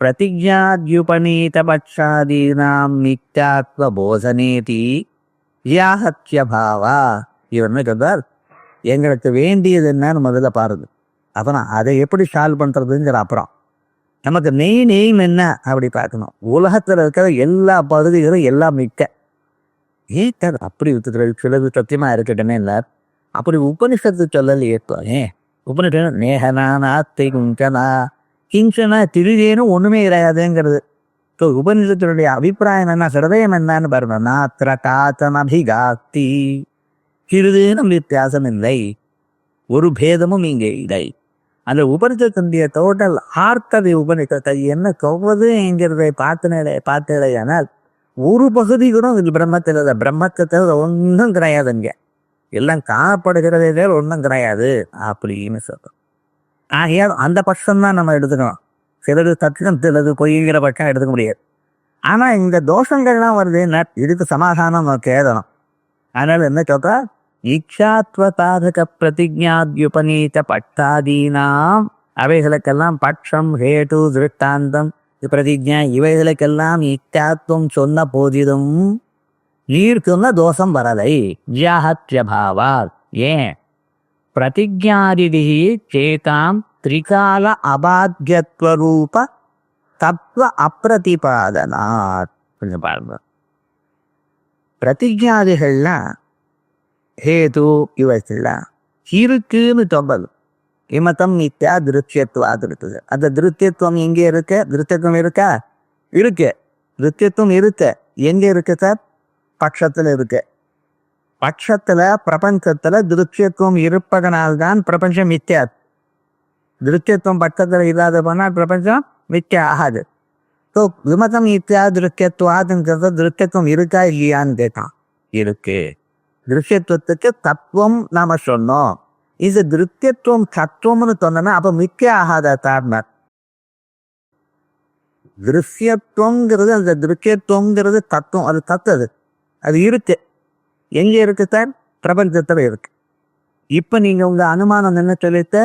பிரதிஜாத்யுபநீத பட்சாதீனாம் மித்யாத்வ போதனேதி வியாஹத்ய பாவா. இவன்னு சொல்றார், எங்களுக்கு வேண்டியது என்னன்னு முதல்ல பாருங்க, அப்புறம் அதை எப்படி சால்வ் பண்றதுங்கிற அப்புறம் நமக்கு மெயின் எய்ம் என்ன அப்படி பார்க்கணும். உலகத்தில் இருக்கிற எல்லா பகுதிகளும் எல்லாம் மிக்க ஏன் அப்படி சிலது சத்தியமா இருக்கட்டுமே இல்லை, அப்படி உபனிஷத்து சொல்லலையே. உபனிஷத்து நேகனாத்தை குஞ்சனா கிஞ்சனா திருதேனும் ஒண்ணுமே கிடையாதுங்கிறது. ஸோ உபனிஷத்தினுடைய அபிப்பிராயம் என்ன, ஹிருதயம் என்னன்னு பாருங்க. நாத்திர காத்தம் அபிகாத்தி, சிறிதேனும் வித்தியாசம் இல்லை, ஒரு பேதமும் இங்கே இல்லை. அந்த உபனிஷத்தினுடைய டோட்டல் ஆர்த்ததை உபனிஷத்தை என்ன சொல்வது என்கிறதை பார்த்தேனால் ஒரு பகுதி கூட இது பிரம்மத்தில் பிரம்மத்தை ஒன்றும் கிடையாதுங்க, எல்லாம் காணப்படுகிறதே ஒன்றும் கிடையாது அப்படின்னு சொல்றோம். ஆகையால் அந்த பட்சம்தான் நம்ம எடுத்துக்கணும். சிலது சத்தியம் சிலது பொய்ங்கிற பட்சம் எடுத்துக்க முடியாது. ஆனா இந்த தோஷங்கள்லாம் வருதுன்னா இதுக்கு சமாதானம் நம்ம கேட்கணும். அதனால என்ன சொல்றா, இக்ஷாத்வ சாதக பிரதிஜாத்யுபநீத பட்டாதீனாம், அவைகளுக்கெல்லாம் பட்சம், ஹேட்டு, திருஷ்டாந்தம், பிரதிஜா இவைகளுக்கெல்லாம் இத்தியாத்வம் சொன்ன போதிலும் நீர் சொன்ன தோஷம் வரலை. ஜாஹத்யபாவால், ஏன் பிரதிஜாதிதி சேதாம் திரிகால அபாத்யத்வரூப தத்துவ அப்பிரதிபாதனாத். கொஞ்சம் பாருங்க, பிரதிஜாதிகள்லாம் ஹேது இவைகள்லாம் இருக்குன்னு சொல்றது. விமதம் மித்யா திருஷ்யத்துவாது இருக்குது. அந்த திருஷ்யத்துவம் எங்கே இருக்கு? திருஷ்யத்துவம் இருக்கா? இருக்கு. திருஷ்யத்துவம் இருக்கு. எங்க இருக்கு சார்? பட்சத்துல இருக்கு. பட்சத்துல பிரபஞ்சத்துல திருஷ்யத்துவம் இருப்பதனால்தான் பிரபஞ்சம் மித்யா. திருஷ்யத்துவம் பட்சத்துல இல்லாத போனால் பிரபஞ்சம் மித்யா ஆகாது. ஸோ விமதம் மித்யா திருஷ்யத்துவாதுங்கிறத திருஷ்யத்துவம் இருக்கா இல்லையான்னு கேட்டான். இருக்கு. திருஷ்யத்துவத்துக்கு தத்துவம் நாம சொன்னோம். இது திருஷ்யத்துவம் தத்துவம்னு சொன்னா அப்ப மித்யா ஆகாத காரணம். திருஷ்யத்துவங்கிறது அந்த திருஷ்யத்துவங்கிறது தத்துவம். அது தத்துவது. அது இருக்கு. எங்க இருக்கு சார்? பிரபஞ்சத்துல இருக்கு. இப்ப நீங்க உங்க அனுமானம் என்ன சொல்லிட்டு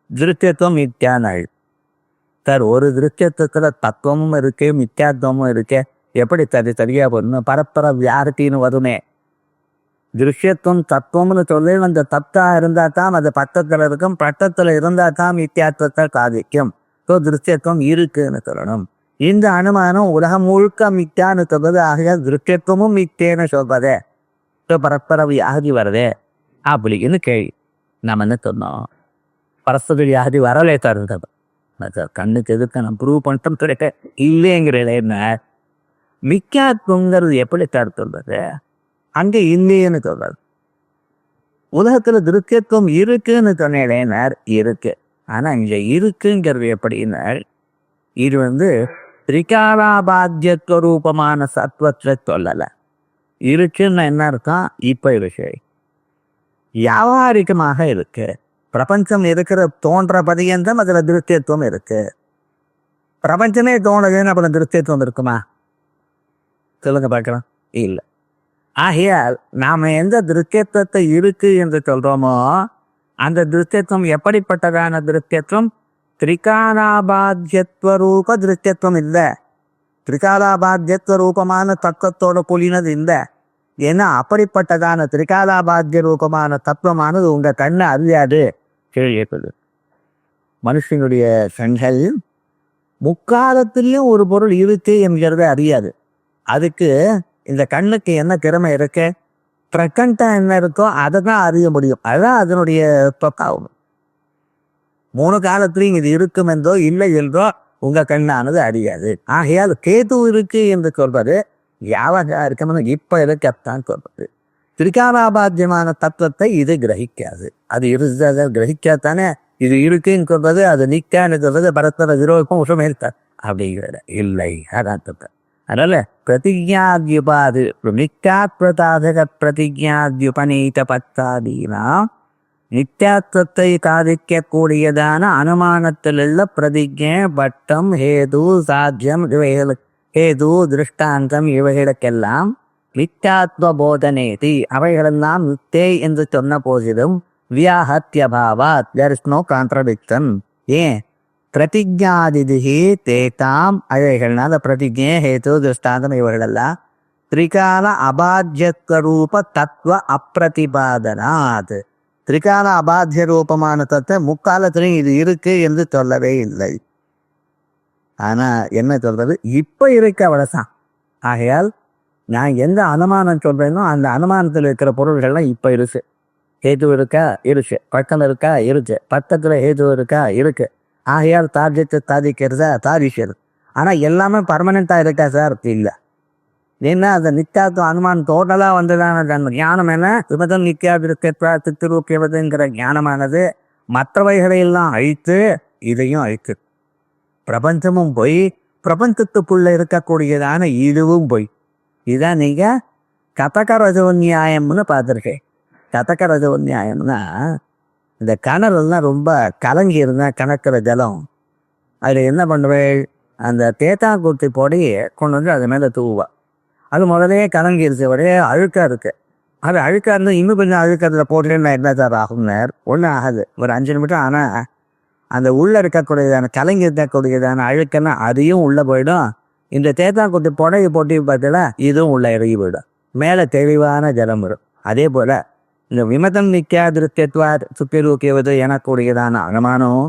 திருஷ்யத்துவம் மித்யான்னு சார். ஒரு திருஷ்யத்துவத்துல தத்துவமும் இருக்கு, மித்யாத்துவமும் இருக்கு. எப்படி சரியா போடணும்? பரஸ்பர வியாகத்தின்னு வருமே. திருஷ்யத்துவம் தத்துவம்னு சொல்லி அந்த தத்தா இருந்தா தான் அது பட்டத்துல இருக்கும். பட்டத்துல இருந்தா தான் மித்யாத்துவத்தை சாதிக்கும். ஸோ திருஷ்யத்துவம் இருக்குன்னு சொல்லணும். இந்த அனுமானம் உலகம் முழுக்க மித்யான்னு சொல்றது. ஆகிய திருஷ்யத்துவமும் மித்தேன்னு சொல்றதே. ஸோ பரஸ்பர வியாகதி வருதே அப்படின்னு கேள்வி. நம்ம என்ன சொன்னோம்? பரஸ்பர வியாகதி வரலே தருந்தது. கண்ணுக்கு எதுக்கு நான் ப்ரூவ் பண்ணிட்டோம் சொல்லிட்டு இல்லைங்கிறத என்ன மித்யாத்துவங்கிறது எப்படி சொல்றது? அங்க இல்லைன்னு சொல்றது. உலகத்துல திருஷ்யத்துவம் இருக்குன்னு சொன்னேன். இருக்கு. ஆனா இங்க இருக்குங்கிறது எப்படின்னா இது திரிகாலாபாத்தியத்துவ ரூபமான சத்வத்தை சொல்லல. இருக்குன்னு என்ன அர்த்தம்? இப்ப இருக்கு. வியாபாரிகமாக இருக்கு. பிரபஞ்சம் இருக்கிற தோன்ற பதியந்தம் அதுல திருஷ்யத்துவம் இருக்கு. பிரபஞ்சமே தோணுதுன்னு அப்புறம் திருஷ்யத்துவம் இருக்குமா? சொல்லுங்க பார்க்கலாம். இல்லை. ஆகையால் நாம எந்த திருஷ்யத்துவத்தை இருக்கு என்று சொல்றோமோ அந்த திருஷ்யத்துவம் எப்படிப்பட்டதான திருஷ்யத்துவம்? திரிகாலாபாத்தியத்துவ ரூப திருஷ்யத்துவம் இல்லை. திரிகாலாபாத்தியத்துவ ரூபமான தத்துவத்தோட கூலினது இல்லை. ஏன்னா அப்படிப்பட்டதான திரிகாலாபாத்திய ரூபமான தத்துவமானது உங்க கண்ணை அறியாது. கேள்விப்பது மனுஷனுடைய கண்கள் முக்காலத்திலையும் ஒரு பொருள் இருக்கு என்கிறத அறியாது. அதுக்கு இந்த கண்ணுக்கு என்ன திறமை இருக்கு? பிரகண்டா என்ன இருக்கோ அதை தான் அறிய முடியும். அதுதான் அதனுடைய பக்காவும். 3 காலத்திலையும் இது இருக்கும் என்றோ இல்லை என்றோ உங்க கண்ணானது அறியாது. ஆகையால் கேது இருக்கு என்று சொல்வது யாவகா இருக்கணும் இப்ப இருக்கத்தான் சொல்றது. திரிகாலாபாத்தியமான தத்துவத்தை இது கிரகிக்காது. அது இருந்ததை கிரகிக்காத்தானே இது இருக்குன்னு சொல்றது. அது நிக்கான்னு சொல்றது பரஸ்பர விரோதம் உஷமேற்க அப்படிங்கிறத இல்லை. அதான் தத்துவம். அதனால பிரதிஜாத்யுபாது நித்யாத்வதாதக பிரதிஜாத்யுபநீத பத்தாதீனா நித்யாத்வத்தை சாதிக்கக்கூடியதான அனுமானத்திலுள்ள பிரதிஜை, பட்டம், ஹேது, சாத்தியம் இவைகள் ஹேது திருஷ்டாந்தம் இவைகளுக்கெல்லாம் மித்யாத்வ போதனேதி அவைகளெல்லாம் மித்தே என்று சொன்ன போதிலும் வியாஹத்யபாவாத் தேர் இஸ் நோ கான்ட்ரடிக்ஷன். ஏன்? பிரதிஜாதிதிகி தேதாம் அவைகள்னால பிரதிஜை, ஹேது, திருஷ்டாந்தம் இவைகளெல்லாம் திரிகால அபாத்தியத்துவ ரூப தத்துவ அப்பிரதிபாதனாத். திரிகால அபாத்திய ரூபமான தத்துவ முக்காலத்திலையும் இது இருக்கு என்று சொல்லவே இல்லை. ஆனா என்ன சொல்றது? இப்ப இருக்க அவ்வளவுதான். ஆகையால் நான் எந்த அனுமானம் சொல்றேனோ அந்த அனுமானத்தில் இருக்கிற பொருள்கள்லாம் இப்ப இருக்கு. ஹேது இருக்கா? இருக்கு. பக்கம் இருக்கா? இருக்கு. பக்கத்துல ஹேது இருக்கா? இருக்கு. ஆகையால் தார்ஜத்தை சாதிக்கிறதா? சாதிக்கிறது. ஆனா எல்லாமே பர்மனண்டா இருக்கா சார்? இல்லை. ஏன்னா அந்த நித்யாத்துவம் அனுமானம் டோட்டலா வந்ததான ஞானம் என்ன? விமதம் நித்யாதிருக்கிற ஞானமானது மற்றவைகளையெல்லாம் அழித்து இதையும் அழித்து பிரபஞ்சமும் போய் பிரபஞ்சத்துக்குள்ள இருக்கக்கூடியதான இதுவும் போய். இதான் நீங்க கதகரஜோன்யாயம்னு பார்த்துருக்கேன். கதகரஜோன்யாயம்னா இந்த கிணறுலாம் ரொம்ப கலங்கி இருந்தா கணக்கிற ஜலம் அதில் என்ன பண்ணுவேன்? அந்த தேத்தாக்குட்டி பொடி கொண்டு வந்து அது மேலே தூவா. அது முதலே கலங்கிருச்சு, ஒரே அழுக்கா இருக்கு. அது அழுக்கா இருந்தால் இன்னும் கொஞ்சம் அழுக்கத்தில் போட்டுன்னா என்ன சார் ஆகும்னார்? ஒன்றும் ஆகாது, ஒரு 5 நிமிஷம். ஆனால் அந்த உள்ளே இருக்கக்கூடியதான கலங்கி இருக்கக்கூடியதான அழுக்கெல்லாம் அதையும் உள்ளே போயிடும். இந்த தேத்தாக்குட்டி புடவை போட்டி பார்த்தீங்கன்னா இதுவும் உள்ளே இறங்கி போயிடும். மேலே தெளிவான ஜலம் வரும். அதே போல் இந்த விமதம் நித்யாதிருத்தியத்வா சுப்பிரூக்கியவது எனக்கூடியதான அனுமானம்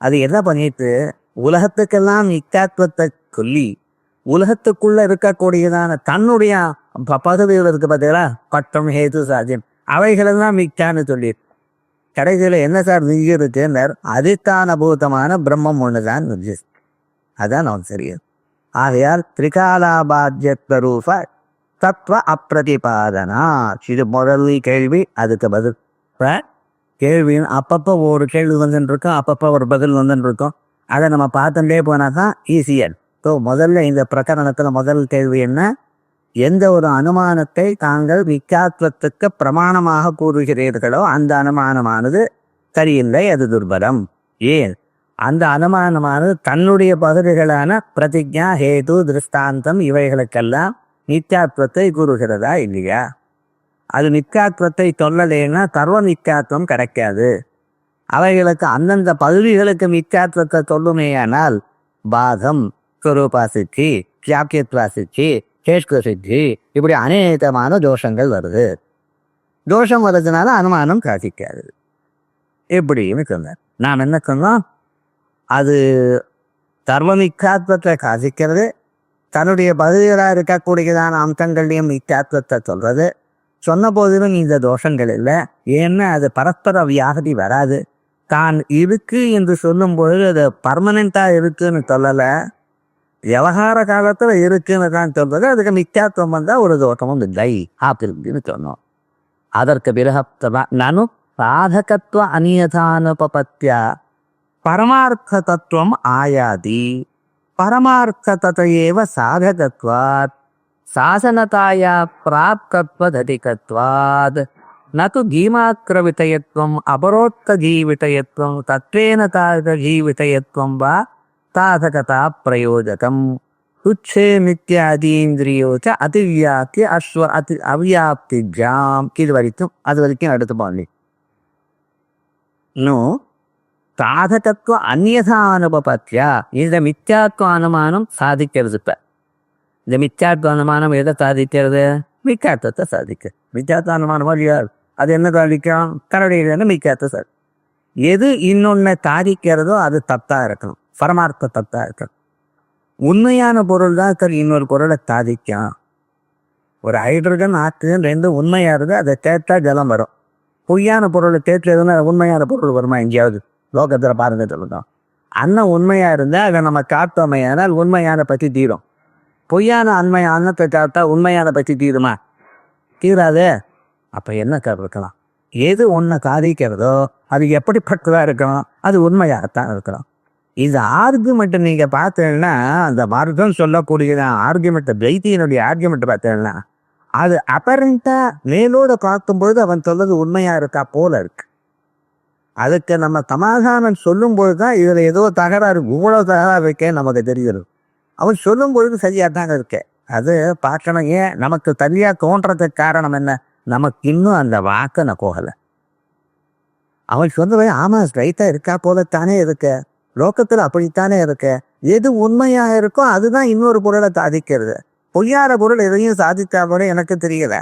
அது என்ன பண்ணிட்டு உலகத்துக்கெல்லாம் நித்யாத்வத்தை சொல்லி உலகத்துக்குள்ள இருக்கக்கூடியதான தன்னுடைய பதவிகள் இருக்கு பார்த்தீங்களா, பட்டம், ஹேது, சாத்தியம் அவைகளெல்லாம் மித்யான்னு சொல்லி கடைசியில் என்ன சார் நீங்க இருக்குன்னார், அதிஷ்டானபூதமான பிரம்மம் ஒண்ணுதான் இருந்துச்சு. அதான் நான் தெரியும். ஆகையால் திரிகாலாபாத்தியத்வரூப தத்துவ அப்பிரதிபாதனா, இது முதல் கேள்வி, அதுக்கு பதில். கேள்வியும் அப்பப்போ ஒரு கேள்வி வந்துட்டு இருக்கோம், அப்பப்போ ஒரு பதில் வந்துட்டு இருக்கோம். அதை நம்ம பார்த்துட்டே போனாக்கா ஈஸியர். ஸோ முதல்ல இந்த பிரகரணத்தில் முதல் கேள்வி என்ன, எந்த ஒரு அனுமானத்தை தாங்கள் மித்யாத்வத்துக்கு பிரமாணமாக கூறுகிறீர்களோ அந்த அனுமானமானது சரியில்லை, அது துர்பலம். ஏன்? அந்த அனுமானமானது தன்னுடைய பகுதிகளான பிரதிஜா, ஹேது, திருஷ்டாந்தம் இவைகளுக்கெல்லாம் நித்யாத்வத்தை கூறுகிறதா இல்லையா? அது நித்யாத்வத்தை சொல்லலைன்னா சர்வ நித்யாத்வம் கிடைக்காது. அவைகளுக்கு அந்தந்த பகுதிகளுக்கு மித்யாத்வத்தை சொல்லுமேயானால் பாதம், ஸ்வரூபாசிச்சி, வியாக்கியத்வாசிச்சி, சேஷ்கசிச்சி, இப்படி அநேகமான தோஷங்கள் வருது. தோஷம் வர்றதுனால அனுமானம் காட்டிக்காது. எப்படின்னு சொன்னார். நாம் என்ன சொன்னோம், அது சர்வ மித்யாத்வத்தை காசிக்கிறது, தன்னுடைய பகுதிகளாக இருக்கக்கூடியதான அம்சங்களையும் மித்யாத்வத்தை சொல்றது. சொன்ன போதிலும் இந்த தோஷங்கள் இல்லை. ஏன்னா அது பரஸ்பர வியாகதி வராது. தான் இருக்கு என்று சொல்லும் பொழுது அது பர்மனண்டா இருக்குன்னு சொல்லலை, விவகார காலத்துல இருக்குன்னு தான் சொல்றது. அதுக்கு மித்யாத்வம் வந்தால் ஒரு தோஷமும் இல்லை அப்படின்னு சொன்னோம். அதற்கு பிறகு நானு சாதகத்துவ அநியதானுபபத்தியா பரமார்த்த தத்துவம் ஆயாதி, பரமார்த்த ததையேவ சாதகத்வாத் சாசனதாயா பிராப்தத்வததிகத்வாத் நது கீமாக்ர விடயத்வம் அபரோக்த ஜீவிடயத்வம் தத்வேன தாத ஜீவிடயத்வம் வா சாதகதா பிரயோஜகம் துச்சே நித்யாதீந்திரியோச்ச அதிவியாப்தி அவ்யாப்திஜாம். இது வரைக்கும் அடுத்து பாருங்க. இன்னும் சாதகத்துவ அந்நியதா அனுபவத்தியா இந்த மித்யாத்வ அனுமானம் சாதிக்கிறது. இப்ப இந்த மித்யாத்வ அனுமானம் எதை சாதிக்கிறது? மித்யாத்வத்தை சாதிக்க. மித்யாத்வ அனுமானமா இல்லையா? அது என்ன சாதிக்கும்? தன்னுடைய மித்யாத்வ சாதி. எது இன்னொன்னு சாதிக்கிறதோ அது தத்தா இருக்கணும், பரமார்த்த தத்தா இருக்கணும். உண்மையான பொருள் தான் சார் இன்னொரு பொருளை சாதிக்கும். ஒரு ஹைட்ரஜன் ஆக்சிஜன் ரெண்டும் உண்மையா இருக்கு, அதை தேர்த்தா ஜலம் வரும். பொய்யான பொருளை தேர்த்ததுன்னா உண்மையான பொருள் வருமா? எங்கேயாவது லோகத்தில் பாருங்க சொல்லுங்க. அன்னம் உண்மையா இருந்தால் அதை நம்ம காத்தோமையானால் உண்மையான பற்றி தீரும். பொய்யான அன்னத்தை காத்தா உண்மையான பற்றி தீருமா? தீராது. அப்போ என்ன சார் இருக்கலாம்? எது ஒன்றை சாதிக்கிறதோ அது எப்படிப்பட்டதாக இருக்கணும்? அது உண்மையாகத்தான் இருக்கணும். இந்த ஆர்குமெண்ட்டை நீங்கள் பார்த்தீங்கன்னா, அந்த மார்க்கம் சொல்லக்கூடிய ஆர்குமெண்ட்டை, வைத்தியனுடைய ஆர்குமெண்ட்டை பார்த்தீங்கன்னா, அது அப்பரண்ட்டாக மேலோட பார்க்கும்பொழுது அவன் சொல்றது உண்மையாக இருக்கா போல இருக்கு. அதுக்கு நம்ம சமாதானம் சொல்லும்பொழுது தான் இதில் ஏதோ தகராறு, இவ்வளோ தகராறு இருக்கே நமக்கு தெரிகிறது. அவன் சொல்லும் பொழுது சரியாக தாங்க இருக்கேன். அது பார்க்கணும். ஏன் நமக்கு சரியாக தோன்றதுக்கு காரணம் என்ன? நமக்கு இன்னும் அந்த வாக்கனை போகலை. அவன் சொன்னவை ஆமாம் ஸ்ட்ரைட்டாக இருக்கா போலத்தானே இருக்கு, லோகத்தில் அப்படித்தானே இருக்கு. எது உண்மையாக இருக்கோ அதுதான் இன்னொரு பொருளை சாதிக்கிறது. பொய்யார பொருள் எதையும் சாதித்தா கூட எனக்கு தெரியல.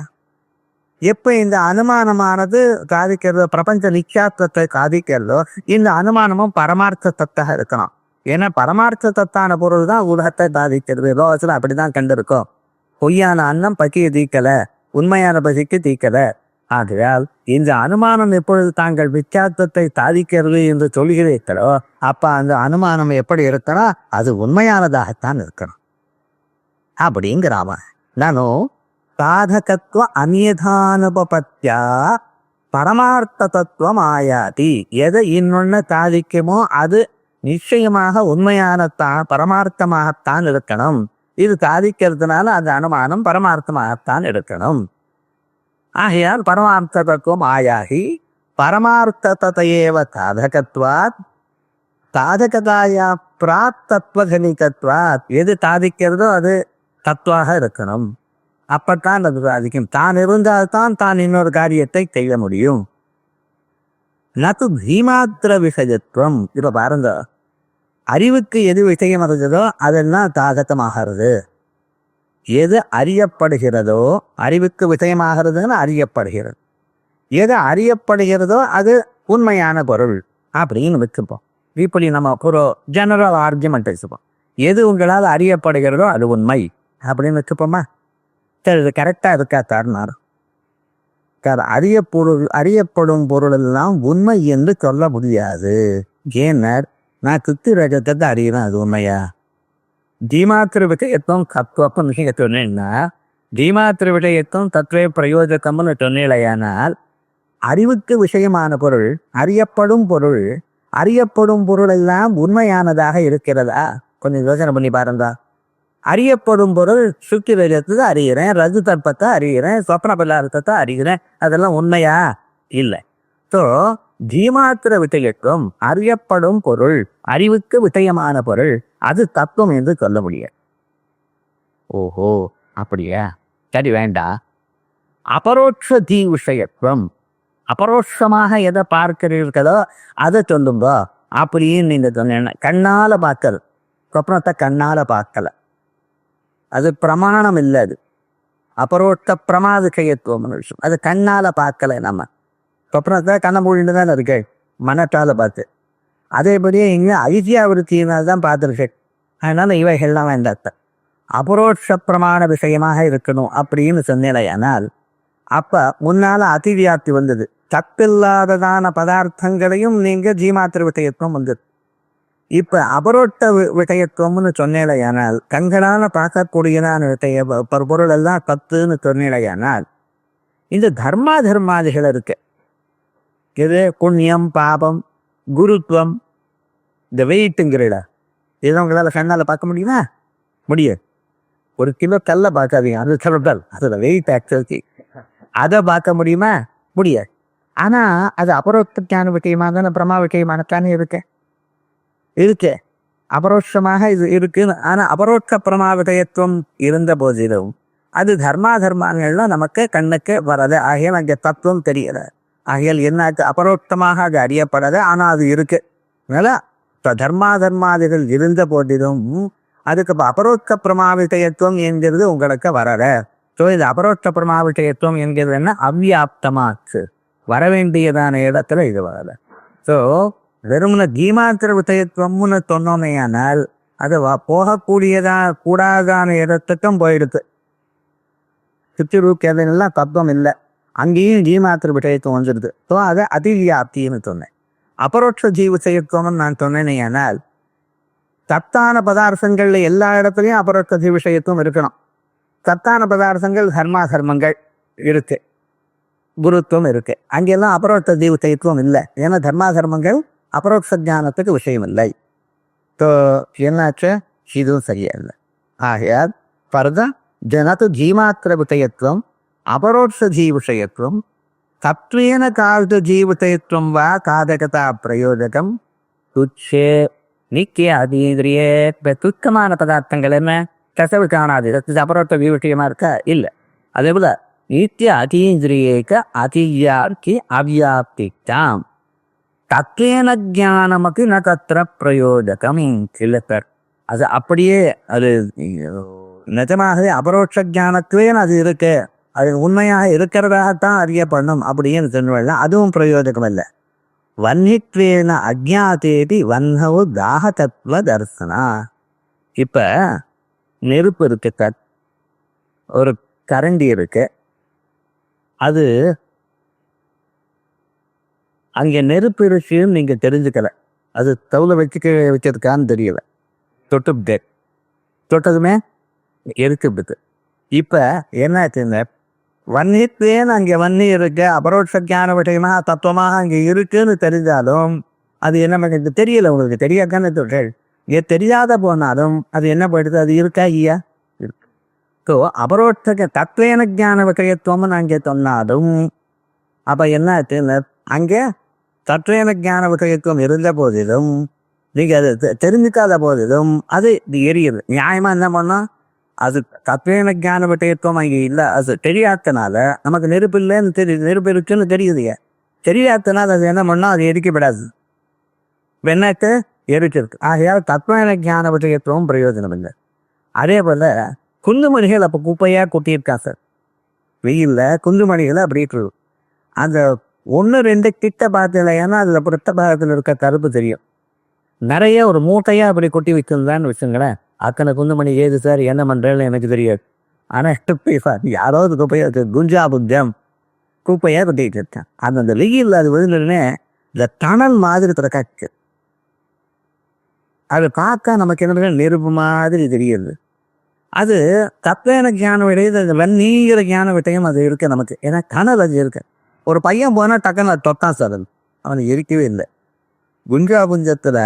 எப்போ இந்த அனுமானமானது சாதிக்கிறதோ, பிரபஞ்ச நித்யாத்வத்தை சாதிக்கிறதோ, இந்த அனுமானமும் பரமார்த்த தத்தாக இருக்கணும். ஏன்னா பரமார்த்த தத்தான பொருள் தான் உலகத்தை சாதிக்கிறது. லோகத்தில் அப்படிதான் கண்டிருக்கோம். பொய்யான அன்னம் பசியை தீக்கலை, உண்மையான பசிக்கு தீக்கலை. ஆகையால் இந்த அனுமானம் எப்பொழுது தாங்கள் வித்தியாசத்தை சாதிக்கிறது என்று சொல்கிறீர்களோ அப்ப அந்த அனுமானம் எப்படி இருக்கணும்? அது உண்மையானதாகத்தான் இருக்கணும் அப்படிங்கிறாம. நானும் சாதகத்துவ அந்நியதானுபபத்தியா பரமார்த்த தத்துவம் ஆயாதி. எதை இன்னொன்னு சாதிக்குமோ அது நிச்சயமாக உண்மையானத்தான், பரமார்த்தமாகத்தான் இருக்கணும். இது சாதிக்கிறதுனால அந்த அனுமானம் பரமார்த்தமாகத்தான் இருக்கணும். ஆகையால் பரமார்த்த தத்துவம் ஆயாகி பரமார்த்த ததையேவ சாதகத்வாத் சாதகதாயா பிராப்தத்வஜனிகத்வாத். எது சாதிக்கிறதோ அது தத்துவாக இருக்கணும். அப்பத்தான் அது சாதிக்கும். தான் இருந்தால்தான் தான் இன்னொரு காரியத்தை செய்ய முடியும். நது பீமாத்திர விஷயத்துவம். இப்ப பாருங்க, அறிவுக்கு எது விஷயம் இருந்ததோ அதெல்லாம் தாகத்தமாகிறது. எது அறியப்படுகிறதோ, அறிவுக்கு விஷயமாகிறதுன்னு அறியப்படுகிறது. எது அறியப்படுகிறதோ அது உண்மையான பொருள் அப்படின்னு வச்சுப்போம். இப்படி நம்ம ஒரு ஜெனரல் ஆர்குமெண்ட் வச்சுப்போம். எது உங்களால் அறியப்படுகிறதோ அது உண்மை அப்படின்னு வச்சுப்போமா? சரி, இது கரெக்டாக இருக்கா சார்னார்? அறியப்படும் பொருள் எல்லாம் உண்மை என்று சொல்ல முடியாது. ஏன்னர் நான் கிருத்தி ரஜத்தை அறிகிறேன், அது உண்மையா? தீமாத்திர விஷயத்தும் தத்துவம் நீங்க சொன்னீங்கன்னா தீமாத்திர விஷயத்தும் தத்துவ பிரயோஜகம்னு சொன்னீங்களேயானால் அறிவுக்கு விஷயமான பொருள், அறியப்படும் பொருள் எல்லாம் உண்மையானதாக இருக்கிறதா? கொஞ்சம் யோசனை பண்ணி பாருங்க. அறியப்படும் பொருள் சுத்தி ரஜத்தை அறிகிறேன், ரஜு தர்ப்பத்தை அறிகிறேன், சொப்ன பதார்த்தத்தை அறிகிறேன், அதெல்லாம் உண்மையா? இல்லை. ஸோ தீமாத்திர விஷயத்தும் அறியப்படும் பொருள், அறிவுக்கு விஷயமான பொருள், அது தத்துவம் என்று சொல்ல முடியாது. ஓஹோ, அப்படியா? சரி, வேண்டாம். அபரோட்ச தீ விஷயத்துவம், அபரோட்சமாக எதை பார்க்கிறீர்களோ அதை சொல்லும்போ அப்படின்னு நீங்க சொன்ன. கண்ணால பார்க்கல, சொப்னத்தை கண்ணால பார்க்கல, அது பிரமாணம் இல்லை. அது அபரோட்ச பிரமாதிகயத்துவம் விஷயம். அது கண்ணால பார்க்கல. நம்ம சொப்னத்தை கண்ணை மூடிட்டு தானே இருக்கு, மனத்தால பார்த்து. அதேபடியே இங்கே ஐதியாவிருத்தியினால் தான் பார்த்துருக்கேன். அதனால இவைகள்லாம் வேண்டாத்த அபரோட்ச பிரமாண விஷயமாக இருக்கணும் அப்படின்னு சொன்னேனால் அப்ப முன்னால அதிவியாப்தி வந்தது. தப்பில்லாததான பதார்த்தங்களையும் நீங்க ஜீமாத்திர விஷயத்துவம் வந்தது. இப்ப அபரோட்ட விஷயத்துவம்னு சொன்னேலையானால் கண்களால பார்க்கக்கூடியதான பொருள் எல்லாம் தத்துன்னு சொன்னேலையானால் இந்த தர்மாதிகள் இருக்கு. இது புண்ணியம், பாபம், குருத்துவம், இந்த வெயிட்டுங்கிறட இதை உங்களால் கண்ணால் பார்க்க முடியுமா? முடியாது. ஒரு கிலோ கல்ல பார்க்காதீங்க, அது சொல்றதால் அதோட வெயிட் ஆக்டிவிட்டி அதை பார்க்க முடியுமா? முடியாது. ஆனா அது அபரோட்சான விஷயமாக தானே, பிரமா விஷயமானத்தானே இருக்கு. அபரோட்சமாக இது இருக்கு. ஆனா அபரோட்ச பிரமா விஷயத்துவம் இருந்த போதிலும் அது தர்மாதர்மங்கள்லாம் நமக்கு கண்ணுக்கு வராது. ஆகையால் அங்கே தத்துவம் தெரியல. ஆகையால் என்னாச்சு? அபரோட்சமாக அது அறியப்படாது, ஆனா அது இருக்கு. அதனால தர்மாதிகள் இருந்த போதிலும் அதுக்கு அபரோட்ச பிரமா விஷயத்துவம் என்கிறது உங்களுக்கு வரல. ஸோ இது அபரோட்ச பிரமா விஷயத்துவம் என்கிறது என்ன? அவ்வியாப்தமாச்சு, வரவேண்டியதான இடத்துல இது வரல. ஸோ வெறும்ன தீமாத்திர விஷயத்துவம்னு சொன்னோமையானால் அது கூடாதான இடத்துக்கும் போயிடுது. சுற்றுருக்கெல்லாம் தத்துவம் இல்லை, அங்கேயும் ஜீமாத்திர விஷயத்துவம் வந்துடுது. ஸோ அதை அதிவியாப்தின்னு சொன்னேன். அபரோட்ச ஜீவ விஷயத்துவம்னு நான் சொன்னேனால் சத்தான பதார்த்தங்கள்ல எல்லா இடத்துலையும் அபரோட்ச ஜீவ விஷயத்துவம் இருக்கணும். சத்தான பதார்த்தங்கள் தர்மாதர்மங்கள் இருக்கு, குருத்துவம் இருக்கு. அங்கெல்லாம் அபரோட்ச ஜீவ விஷயத்துவம் இல்லை. ஏன்னா தர்மாதர்மங்கள் அபரோட்ச ஞானத்துக்கு விஷயம் இல்லை. ஸோ என்னாச்சு? இதுவும் சரியா இல்லை. ஆகையால் பரத ஜனத்து ஜீமாத்திர விஷயத்துவம் அபரோட்ச ஜீவ விஷயத்துவம் தத்வேன காத ஜீவ விஷயத்துவம் வா காதகதா பிரயோஜகம் துச்சே நித்திய அதீந்திரிய. இப்போ துக்கமான பதார்த்தங்கள் என்ன? கசவு காணாது, அபரோட்ச விஷயமா இருக்கா? இல்லை. அதே போல நித்திய அதீந்திரியேக அதிவியாப்தி அவ்வியாப்திதாம் தத்வேன ஜானமக்கு ந தத்திர பிரயோஜகம். சில பேர் அது அப்படியே அது நிஜமாகவே அபரோட்ச ஜானத்துவே அது இருக்கு, அது உண்மையாக இருக்கிறதாகத்தான் அறியப்படணும் அப்படின்னு சொன்ன அதுவும் பிரயோஜகம் இல்லை. வன்னித்வேன அஜ்ஞாதேதி வன்னவு தாக தத்துவ தர்சனா. இப்ப நெருப்பு இருக்கு, ஒரு கரண்டி இருக்கு, அது அங்கே நெருப்பு இருக்குன்னு நீங்க தெரிஞ்சுக்கல, அது தவுல வச்சிருக்கான்னு தெரியல, தொட்டதுமே எரிச்சுடுது. இப்ப என்னாச்சுங்க, வன்னித்வேன்னு அங்கே வன்னி இருக்கு, அபரோட்ச ஞான விஷயமா தத்துவமாக அங்கே இருக்குன்னு தெரிஞ்சாலும் அது என்ன தெரியல, உங்களுக்கு தெரியாதானே சொல்றேன். இங்கே தெரியாத போனாலும் அது என்ன போயிடுது? அது இருக்கா ஐயா? இருக்கு. ஸோ அபரோட்ச தத்வேன ஜான விஷயத்துவம்னு அங்கே சொன்னாலும் அப்ப என்ன ஆச்சுன்னு, அங்கே தத்வேன ஞான விஷயத்துவம் இருந்த போதிலும் நீங்க அது தெரிஞ்சுக்காத போதிலும் அது எரியுது. நியாயமா என்ன பண்ணா, அது தத்வேன ஞான விஷயத்துவம் அங்கே இல்லை, அது தெரியாதனால நமக்கு நெருப்பு இல்லைன்னு நெருப்பு இருக்குன்னு தெரியுதுங்க. தெரியாதனால அது என்ன பண்ணா, அது எரிக்கப்படாது, வெண்ணக்கு எரிச்சிருக்கு. ஆகையால் தத்வேன ஞான விஷயத்துவம் பிரயோஜனம் இல்லை. அதே போல குந்துமணிகள் அப்போ குப்பையா கொட்டியிருக்கான் சார், வெயில்ல குந்துமணிகளை அப்படிட்டு அந்த 1-2 கிட்ட பார்த்தீங்க, ஏன்னா அதுல புறத்த பாகத்தில் இருக்க கருப்பு தெரியும். நிறைய ஒரு மூட்டையா அப்படி கொட்டி வைக்கிறதான்னு வச்சுங்களேன், அத்தனை குந்துமணி ஏது சார் என்ன பண்றேன்னு எனக்கு தெரியாது. ஆனா யாராவது குப்பையா இருக்கு, குஞ்சா புத்தியம் குப்பையாக கொட்டிக்கிட்டு இருக்கேன். அந்த வெயில் அது விழுந்ததுன்னே இந்த தணல் மாதிரி பிரகாச்சு. அது பார்க்க நமக்கு என்ன நெருப்பு மாதிரி தெரியுது. அது தத்வேன ஞான விடையும் அந்த வெந்நீங்கிற ஞான விட்டையும் அது இருக்கு நமக்கு. ஏன்னா தணல் அது இருக்கு. ஒரு பையன் போனால் டக்குன்னு அது தொட்டான் சார், அவனுக்கு இருக்கவே இல்லை. குஞ்சா புஞ்சத்தில்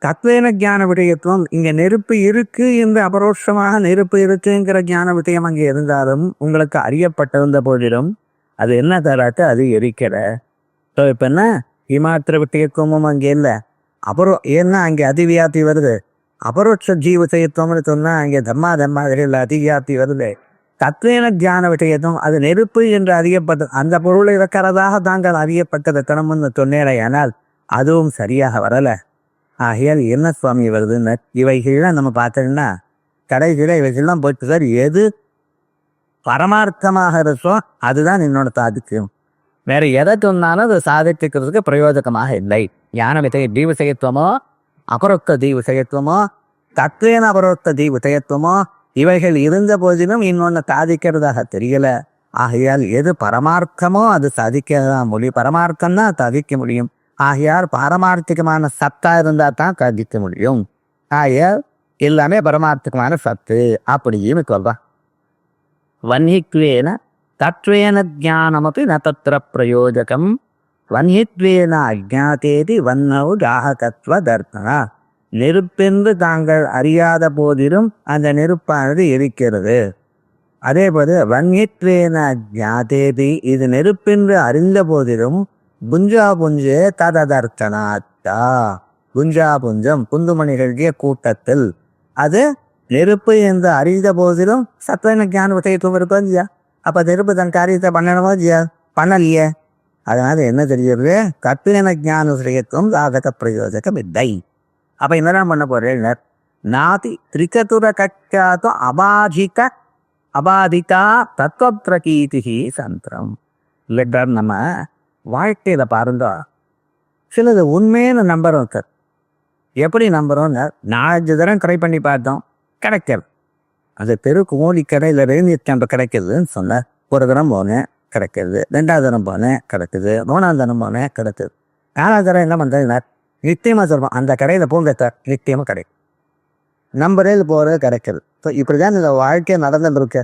தத்வேன ஞான விடயத்துவம் இங்கே நெருப்பு இருக்கு என்று அபரோட்சமாக நெருப்பு இருக்குங்கிற ஞான விடயம் அங்கே இருந்தாலும் உங்களுக்கு அறியப்பட்டிருந்த போதிலும் அது என்ன தராட்டு அது எரிக்கிற. ஸோ இப்போ என்ன ஹிமாத்திர விட்டயத்துவமும் அங்கே இல்லை. ஏன்னா அங்கே அதிவியாப்தி வருது. அபரோட்ச ஜீவசயத்துவம்னு சொன்னால் அங்கே தம்மாதிரியில் அதிவியாப்தி வருது. தத்வேன தியான விஷயத்தும் அது நெருப்பு என்று அறியப்பட்டது. அந்த பொருள் இருக்கிறதாக தாங்கள் அறியப்பட்டது தினமுன்னு சொன்னேன். ஆனால் அதுவும் சரியாக வரலை. ஆகையால் என்ன சுவாமி வருதுன்னு இவைகள்லாம் நம்ம பார்த்தோம்னா கடைசியில் இவைகள்லாம் போயிட்டு சார் எது பரமார்த்தமாக இருக்கோ அதுதான் என்னோட சாதிக்கும். வேற எதை சொன்னாலும் அது சாதிக்கிறதுக்கு பிரயோஜனமாக இல்லை. ஞான விசய தீவிசயத்துவமோ அபரோக்த தீவிசயத்துவமோ தத்வேன அபரோக்த தீவிசயத்துவமோ இவைகள் இருந்த போதிலும் இன்னொன்று சாதிக்கிறதாக தெரியல. ஆகையால் எது பரமார்த்தமோ அது சாதிக்கதான் முடியும். பரமார்த்தம்னா சாதிக்க முடியும். ஆகையால் பாரமார்த்திகமான சத்தா இருந்தால் தான் சாதிக்க முடியும். ஆகையால் எல்லாமே பரமார்த்திகமான சத்து அப்படின்னு சொல்றான். வன்னித்வேன தத்வேன ஜானமபி ந தத்ர பிரயோஜகம் வன்னித்வேன அஜாத்தேதி வன்னவு ஜாகதத்வ தர்த்தனா. நெருப்பென்று தாங்கள் அறியாத போதிலும் அந்த நெருப்பானது இருக்கிறது. அதே போது வன்னித்வேன அஜாத்தேதி இது நெருப்பென்று அறிந்த போதிலும் புஞ்சா புஞ்சே தததர்த்தனாத்தா. புஞ்சா புஞ்சம் புந்துமணிகளுடைய கூட்டத்தில் அது நெருப்பு என்று அறிந்த போதிலும் சத்வன ஞான விஷயத்துவம் இருக்கும் இல்லையா? அப்போ நெருப்பு தன் காரியத்தை பண்ணணுமோ இல்லையா? பண்ணலையே. அதனால என்ன தெரியுது? தத்வேன ஞான விஷயத்துவம் சாதக பிரயோஜகம் இல்லை. அப்போ என்னதான் பண்ண போறேன்? நாதி திரிகதுர கட்சாத்தும் அபாதிதா தத்துவ பிரகீதி சந்திரம். இல்லைடா நம்ம வாழ்க்கையில் பாருங்க சிலது உண்மையான நம்புறோம் சார். எப்படி நம்புறோம்னு 4 தரம் ட்ரை பண்ணி பார்த்தோம், கிடைக்கல. அது கோழிக்கடையில் ரேஞ்சிட்டு கிடைக்குதுன்னு சொன்னேன். ஒரு தரம் போனேன் கிடைக்கிது, 2வது தரம் போனேன் கிடைக்குது, 3வது தரம் போனேன் கிடைக்குது, 4வது தரம் என்ன பண்ணுறேன் நித்தியமாக சொல்லுவோம் அந்த கடையில் போங்க சார் நித்தியமாக கிடைக்கும். நம்பரேல் போகிறது கிடைக்கிது. ஸோ இப்படி தான் இந்த வாழ்க்கையை நடந்துருக்கு.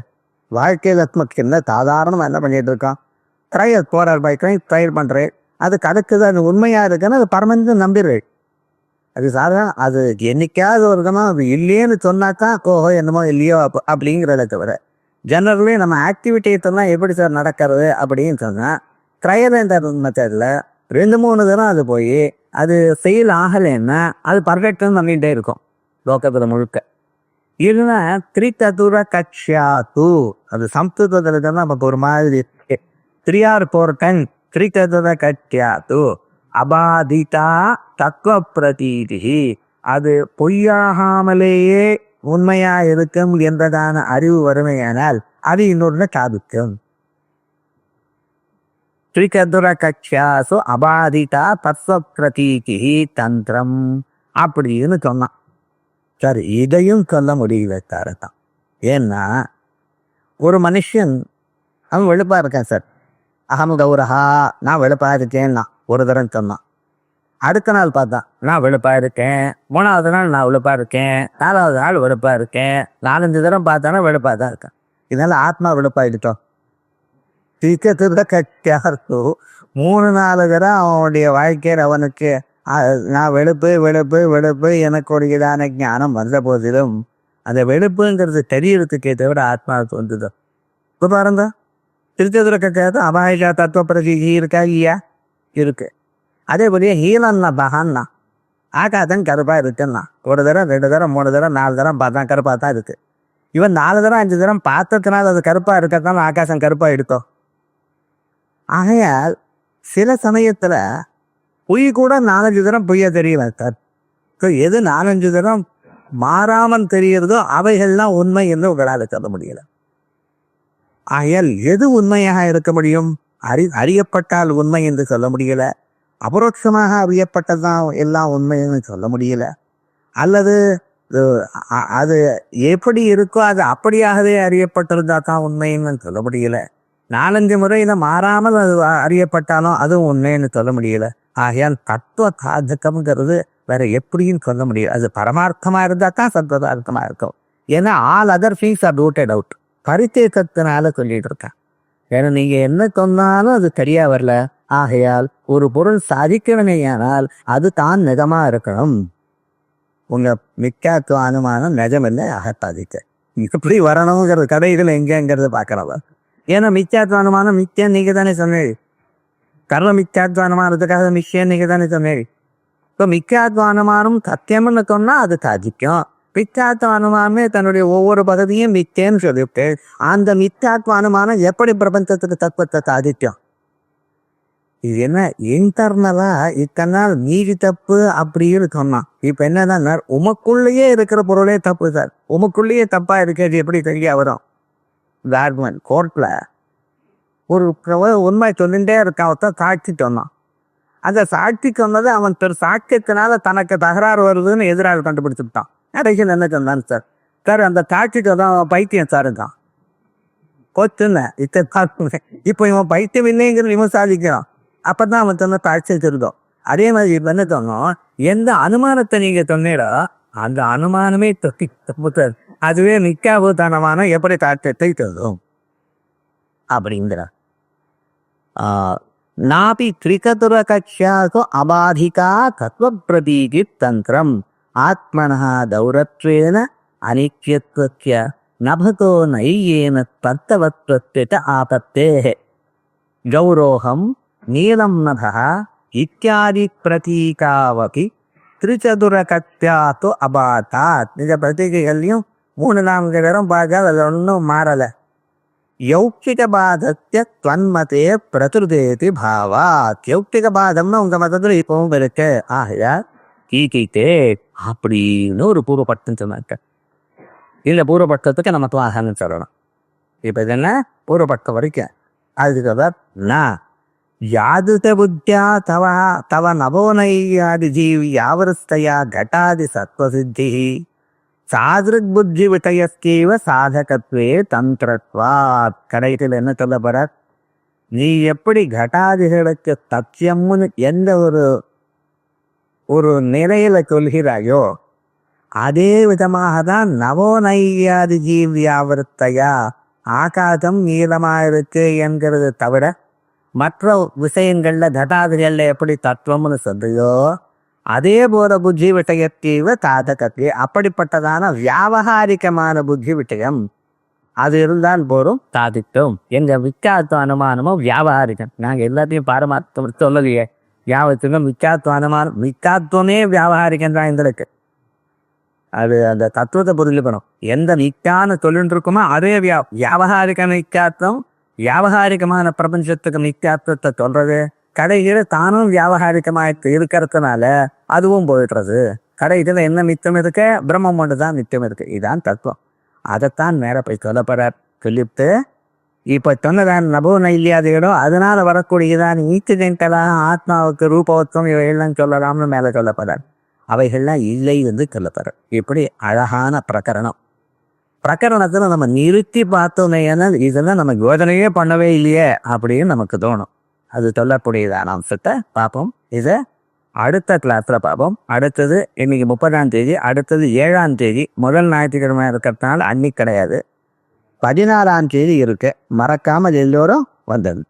வாழ்க்கையில் நமக்கு என்ன சாதாரணமாக என்ன பண்ணிகிட்டு இருக்கோம்? ட்ரையல் போகிறார் பைக்கை ட்ரையல் பண்ணுறேன், அது கிடைக்குது, அது உண்மையாக இருக்குன்னு அது பர்மனெண்ட் நம்பிடுறேன். அது சாதாரண அது என்னைக்காவது ஒரு விதமாக அது இல்லையேன்னு சொன்னாக்கா ஓஹோ என்னமோ இல்லையோ அப்படிங்கிறத தவிர ஜெனரலி நம்ம ஆக்டிவிட்டியை சொன்னால் எப்படி சார் நடக்கிறது அப்படின்னு சொன்னால் ட்ரையல் என்ற மெத்தடில் 2-3 தரம் அது போய் அது செயல் ஆகலைன்னா அது பர்ஃபெக்ட்னு நம்பிகிட்டே இருக்கும் லோகத்தில் முழுக்க. இல்லைன்னா திரிததுர கட்சியாத்து அது சம்ஸ்கிருதத்தில் தான் நமக்கு ஒரு மாதிரி 3 or 4 times திரிததுர கட்சியாத்து அபாதிதா தத்துவ பிரதீதி. அது பொய்யாகாமலேயே உண்மையா இருக்கும் என்பதான அறிவு வறுமையானால் அது இன்னொரு சாதிக்கும். திரிகதுர கட்சியாசு அபாதிதா தத்துவ பிரதீதி தந்திரம் அப்படின்னு சொன்னான். சரி, இதையும் சொல்ல முடியல தான். ஏன்னா ஒரு மனுஷன் அவன் வெளுப்பா இருக்கான் சார், அகம் கௌரஹா நான் வெளுப்பா இருக்கேன்னா ஒரு தரம் சொன்னான். அடுத்த நாள் பார்த்தா நான் வெளுப்பா இருக்கேன், 3வது நாள் நான் வெளுப்பா இருக்கேன், 4வது நாள் வெளுப்பா இருக்கேன், 4-5 தரம் பார்த்தானா வெளுப்பா தான் இருக்கேன். இதனால ஆத்மா வெளுப்பாயிட்டோம். திரிகதுர கட்சியாசு 3-4 தரம் அவனுடைய வாழ்க்கையில் அவனுக்கு நான் வெளுப்பு வெளுப்பு வெளுப்பு எனக்கு ஒரு இதான ஞானம் வந்த போதிலும் அந்த வெளுப்புங்கிறது தெரியறதுக்கே தவிர ஆத்மாவுக்கு வந்தது. இப்போ பாருங்க, திருச்சதுர கட்சியாசு அபாயிஷா தத்துவ பிரதீதி இருக்கா இல்லையா? இருக்கு. அதே போலயே ஹீலன்னா பகான்னா ஆகாசம் கருப்பாக இருக்குன்னா 1 தரம் 2 தரம் 3 தரம் 4 தரம் பார்த்தா கருப்பாக தான் இருக்கு. இவன் 4 தரம் 5 தரம் பார்த்ததுனால அது கருப்பாக இருக்கத்தான் ஆகாசம் கருப்பாக எடுத்தோம். ஆகையால் சில சமயத்தில் பொய் கூட 4-5 தரம் பொய்யா தெரியல சார். ஸோ எது 4-5 தரம் மாறாமல் தெரிகிறதோ அவைகள்லாம் உண்மை என்று உங்களால் சொல்ல முடியல. ஆகையால் எது உண்மையாக இருக்க முடியும்? அறியப்பட்டால் உண்மை என்று சொல்ல முடியல. அபரோட்சமாக அறியப்பட்டதான் எல்லாம் உண்மைன்னு சொல்ல முடியல. அல்லது அது எப்படி இருக்கோ அது அப்படியாகவே அறியப்பட்டிருந்தா தான் உண்மைன்னு சொல்ல முடியல. 4-5 முறையில மாறாமல் அது அறியப்பட்டாலும் அதுவும் உண்மைன்னு சொல்ல முடியல. ஆகையால் தத்துவ சாதகம்ங்கிறது வேற எப்படின்னு சொல்ல முடியாது. அது பரமார்த்தமா இருந்தா தான் சத்வதார்த்தமா இருக்கும். ஏன்னா all other things are rooted out. பரிச்சேதத்தினால சொல்லிட்டு இருக்கேன். ஏன்னா நீங்க என்ன சொன்னாலும் அது சரியா வரல. ஆகையால் ஒரு பொருள் சாதிக்கணுமேயானால் அது தான் நிஜமா இருக்கணும். உங்க மிக்காத்துவ அனுமானம் நிஜமில்லை அகத்தாதிக்க இப்படி வரணுங்கிறது கதைகள் எங்கங்கிறது பார்க்கறவ. ஏன்னா மிச்சாத்துவ அனுமானம் மிச்சம் நீங்க தானே சொன்னீங்க. கர்ம மிச்சாத்துவ அனுமானத்துக்காக மிச்சம் நீங்க தானே சொன்னீங்க. இப்போ மிச்சாத்துவ அனுமானம் சத்தியம்னு சொன்னா அது சாதிக்கும். மிச்சாத்துவ அனுமானமே தன்னுடைய ஒவ்வொரு பகுதியும் மிச்சேன்னு சொல்லிவிட்டு அந்த மிச்சாத்துவ அனுமானம் எப்படி பிரபஞ்சத்துக்கு தத்துவத்தை சாதிக்கும்? இது என்ன இன்டர்னலா இத்தனை நாள் மீதி தப்பு அப்படின்னு சொன்னான். இப்ப என்னன்னா உமக்குள்ளேயே இருக்கிற பொருளே தப்பு சார், உமக்குள்ளேயே தப்பா இருக்கிறது எப்படி தெரிய வரும்? கார்மெண்ட் கோர்ட்ல ஒரு உண்மை சொல்லிட்டே இருக்கான். ஒருத்தன் சாட்சி சொன்னான். அந்த சாட்சி சொன்னது அவன் சாட்சியத்தினால தனக்கு தகராறு வருதுன்னு எதிராக கண்டுபிடிச்சுட்டான். கடைசியில் என்ன சொன்னான்? சார் அந்த சாட்சி சொன்னான் பைத்தியம் சாருந்தான் போச்சுன்னு இப்போ இவன் பைத்தியம் இல்லைங்கிறது இவன் சாதிக்கிறான். அப்பதான் அவன் சொன்ன சாட்சி திருந்தோம். அதே மாதிரி இப்ப என்ன சொன்னோம், எந்த அனுமானத்தை நீங்க சொன்னீடோ அந்த அனுமானமே அதுவே நிக்காபூதனமான எப்படி சாட்சியத்தை சொல்லும் அப்படிங்கிற நாபி திரிகதுர கட்சியாக அபாதிகா தத்துவ பிரதீகி தந்திரம் ஆத்மனஹ தௌரத்வேன அனித்யத்வஸ்ய நபதோ நையேன தர்த்தவத்வஸ்ய ஆபத்தேஹ கௌரோகம் நீலம் நபः இத்தியாதி பிரதீகாவபி திருச்சதுரகத்யாத்து அபாதாத். இந்த பிரதீகைகள்லையும் 3-4 தரம் பார்க்க அதில் ஒன்றும் மாறலை. யௌக்திக பாதத்திய துவன்மதே பிரதுதேதி பாவாத். யௌக்திக பாதம்னு உங்க மதத்துல இப்பவும் இருக்கு. ஆகையா ஈகிட்டே அப்படின்னு ஒரு பூர்வபட்சம் சொன்னாங்க. இந்த பூர்வபட்சத்துக்கு நம்ம துவாகன்னு சொல்லணும். இப்ப இது என்ன பூர்வபட்சம் வரைக்கும் அதுக்கு நான் யாதுத புத்தியா தவ நவோனயாதி ஜீவி யாவரஸ்தயா கட்டாதி சத்வசித்தி சாதிருக் புத்தி விட்டயஸ்தீவ சாதகத்வே தந்திரத்வாத். கடைசியில் என்ன சொல்ல போற? நீ எப்படி கட்டாதிகளுக்கு சத்தியம்னு எந்த ஒரு நிலையில சொல்கிறாயோ அதே விதமாக தான் நவோனயாதி ஜீவி யாவரஸ்தயா ஆகாசம் நீளமாயிருக்கு என்கிறது தவிர மற்ற விஷயங்கள்ல கட்டாதிகள்ல எப்படி தத்துவம்னு சொல்றியோ அதே போல புத்தி விட்டயத்தீவ சாதகத்தே அப்படிப்பட்டதான வியாபகாரிகமான புத்தி விட்டயம் அது இருந்தால் போரும் சாதித்தோம். எங்க மிச்சாத்துவ அனுமானமும் வியாபகாரிகம். நாங்க எல்லாத்தையும் பாரமார்த்தம் சொல்லலையே. யாவத்துக்கும் மிச்சாத்துவ அனுமானம் மிச்சாத்துவமே வியாபகாரிகம் தான் எங்களுக்கு. அது அந்த தத்துவத்தை புரிஞ்சுக்கணும். எந்த மிக்கான தொழில் இருக்குமோ அதே வியாபகாரிக மிச்சாத்துவம் வியாபகாரிகமான பிரபஞ்சத்துக்கு மித்தியாத்துவத்தை சொல்றது. கடைசியில தானும் வியாபகாரிகமாயிட்டு இருக்கிறதுனால அதுவும் போயிடுறது. கடைசியில என்ன மித்தம் இருக்கு? பிரம்மம் ஒன்று தான் மித்தம் இருக்கு. இதுதான் தத்துவம். அதைத்தான் நேர போய் சொல்லப்படுறார். சொல்லிவிட்டு இப்ப சொன்னதான் நபோ நைல்யாதிகளோ அதனால வரக்கூடியதான் இன்சிடென்டலாக ஆத்மாவுக்கு ரூபவத்துவம் இவைகள்லாம் சொல்லலாம்னு மேல சொல்லப்படுறார். அவைகள்லாம் இல்லை என்று சொல்லப்படுற. இப்படி அழகான பிரகரணம். பிரகரணத்துல நம்ம நிறுத்தி பார்த்தோமே, ஏன்னா இதெல்லாம் நம்ம யோஜனையே பண்ணவே இல்லையே அப்படின்னு நமக்கு தோணும். அது சொல்லக்கூடியதான அம்சத்தை பார்ப்போம். இதை அடுத்த கிளாஸ்ல பார்ப்போம். அடுத்தது இன்னைக்கு 30ஆம் தேதி, அடுத்தது 7ஆம் தேதி. முதல் ஞாயிற்றுக்கிழமை இருக்கிறதுனால அன்னைக்கு கிடையாது. 14ஆம் தேதி இருக்கு. மறக்காமல் எல்லோரும் வந்தது.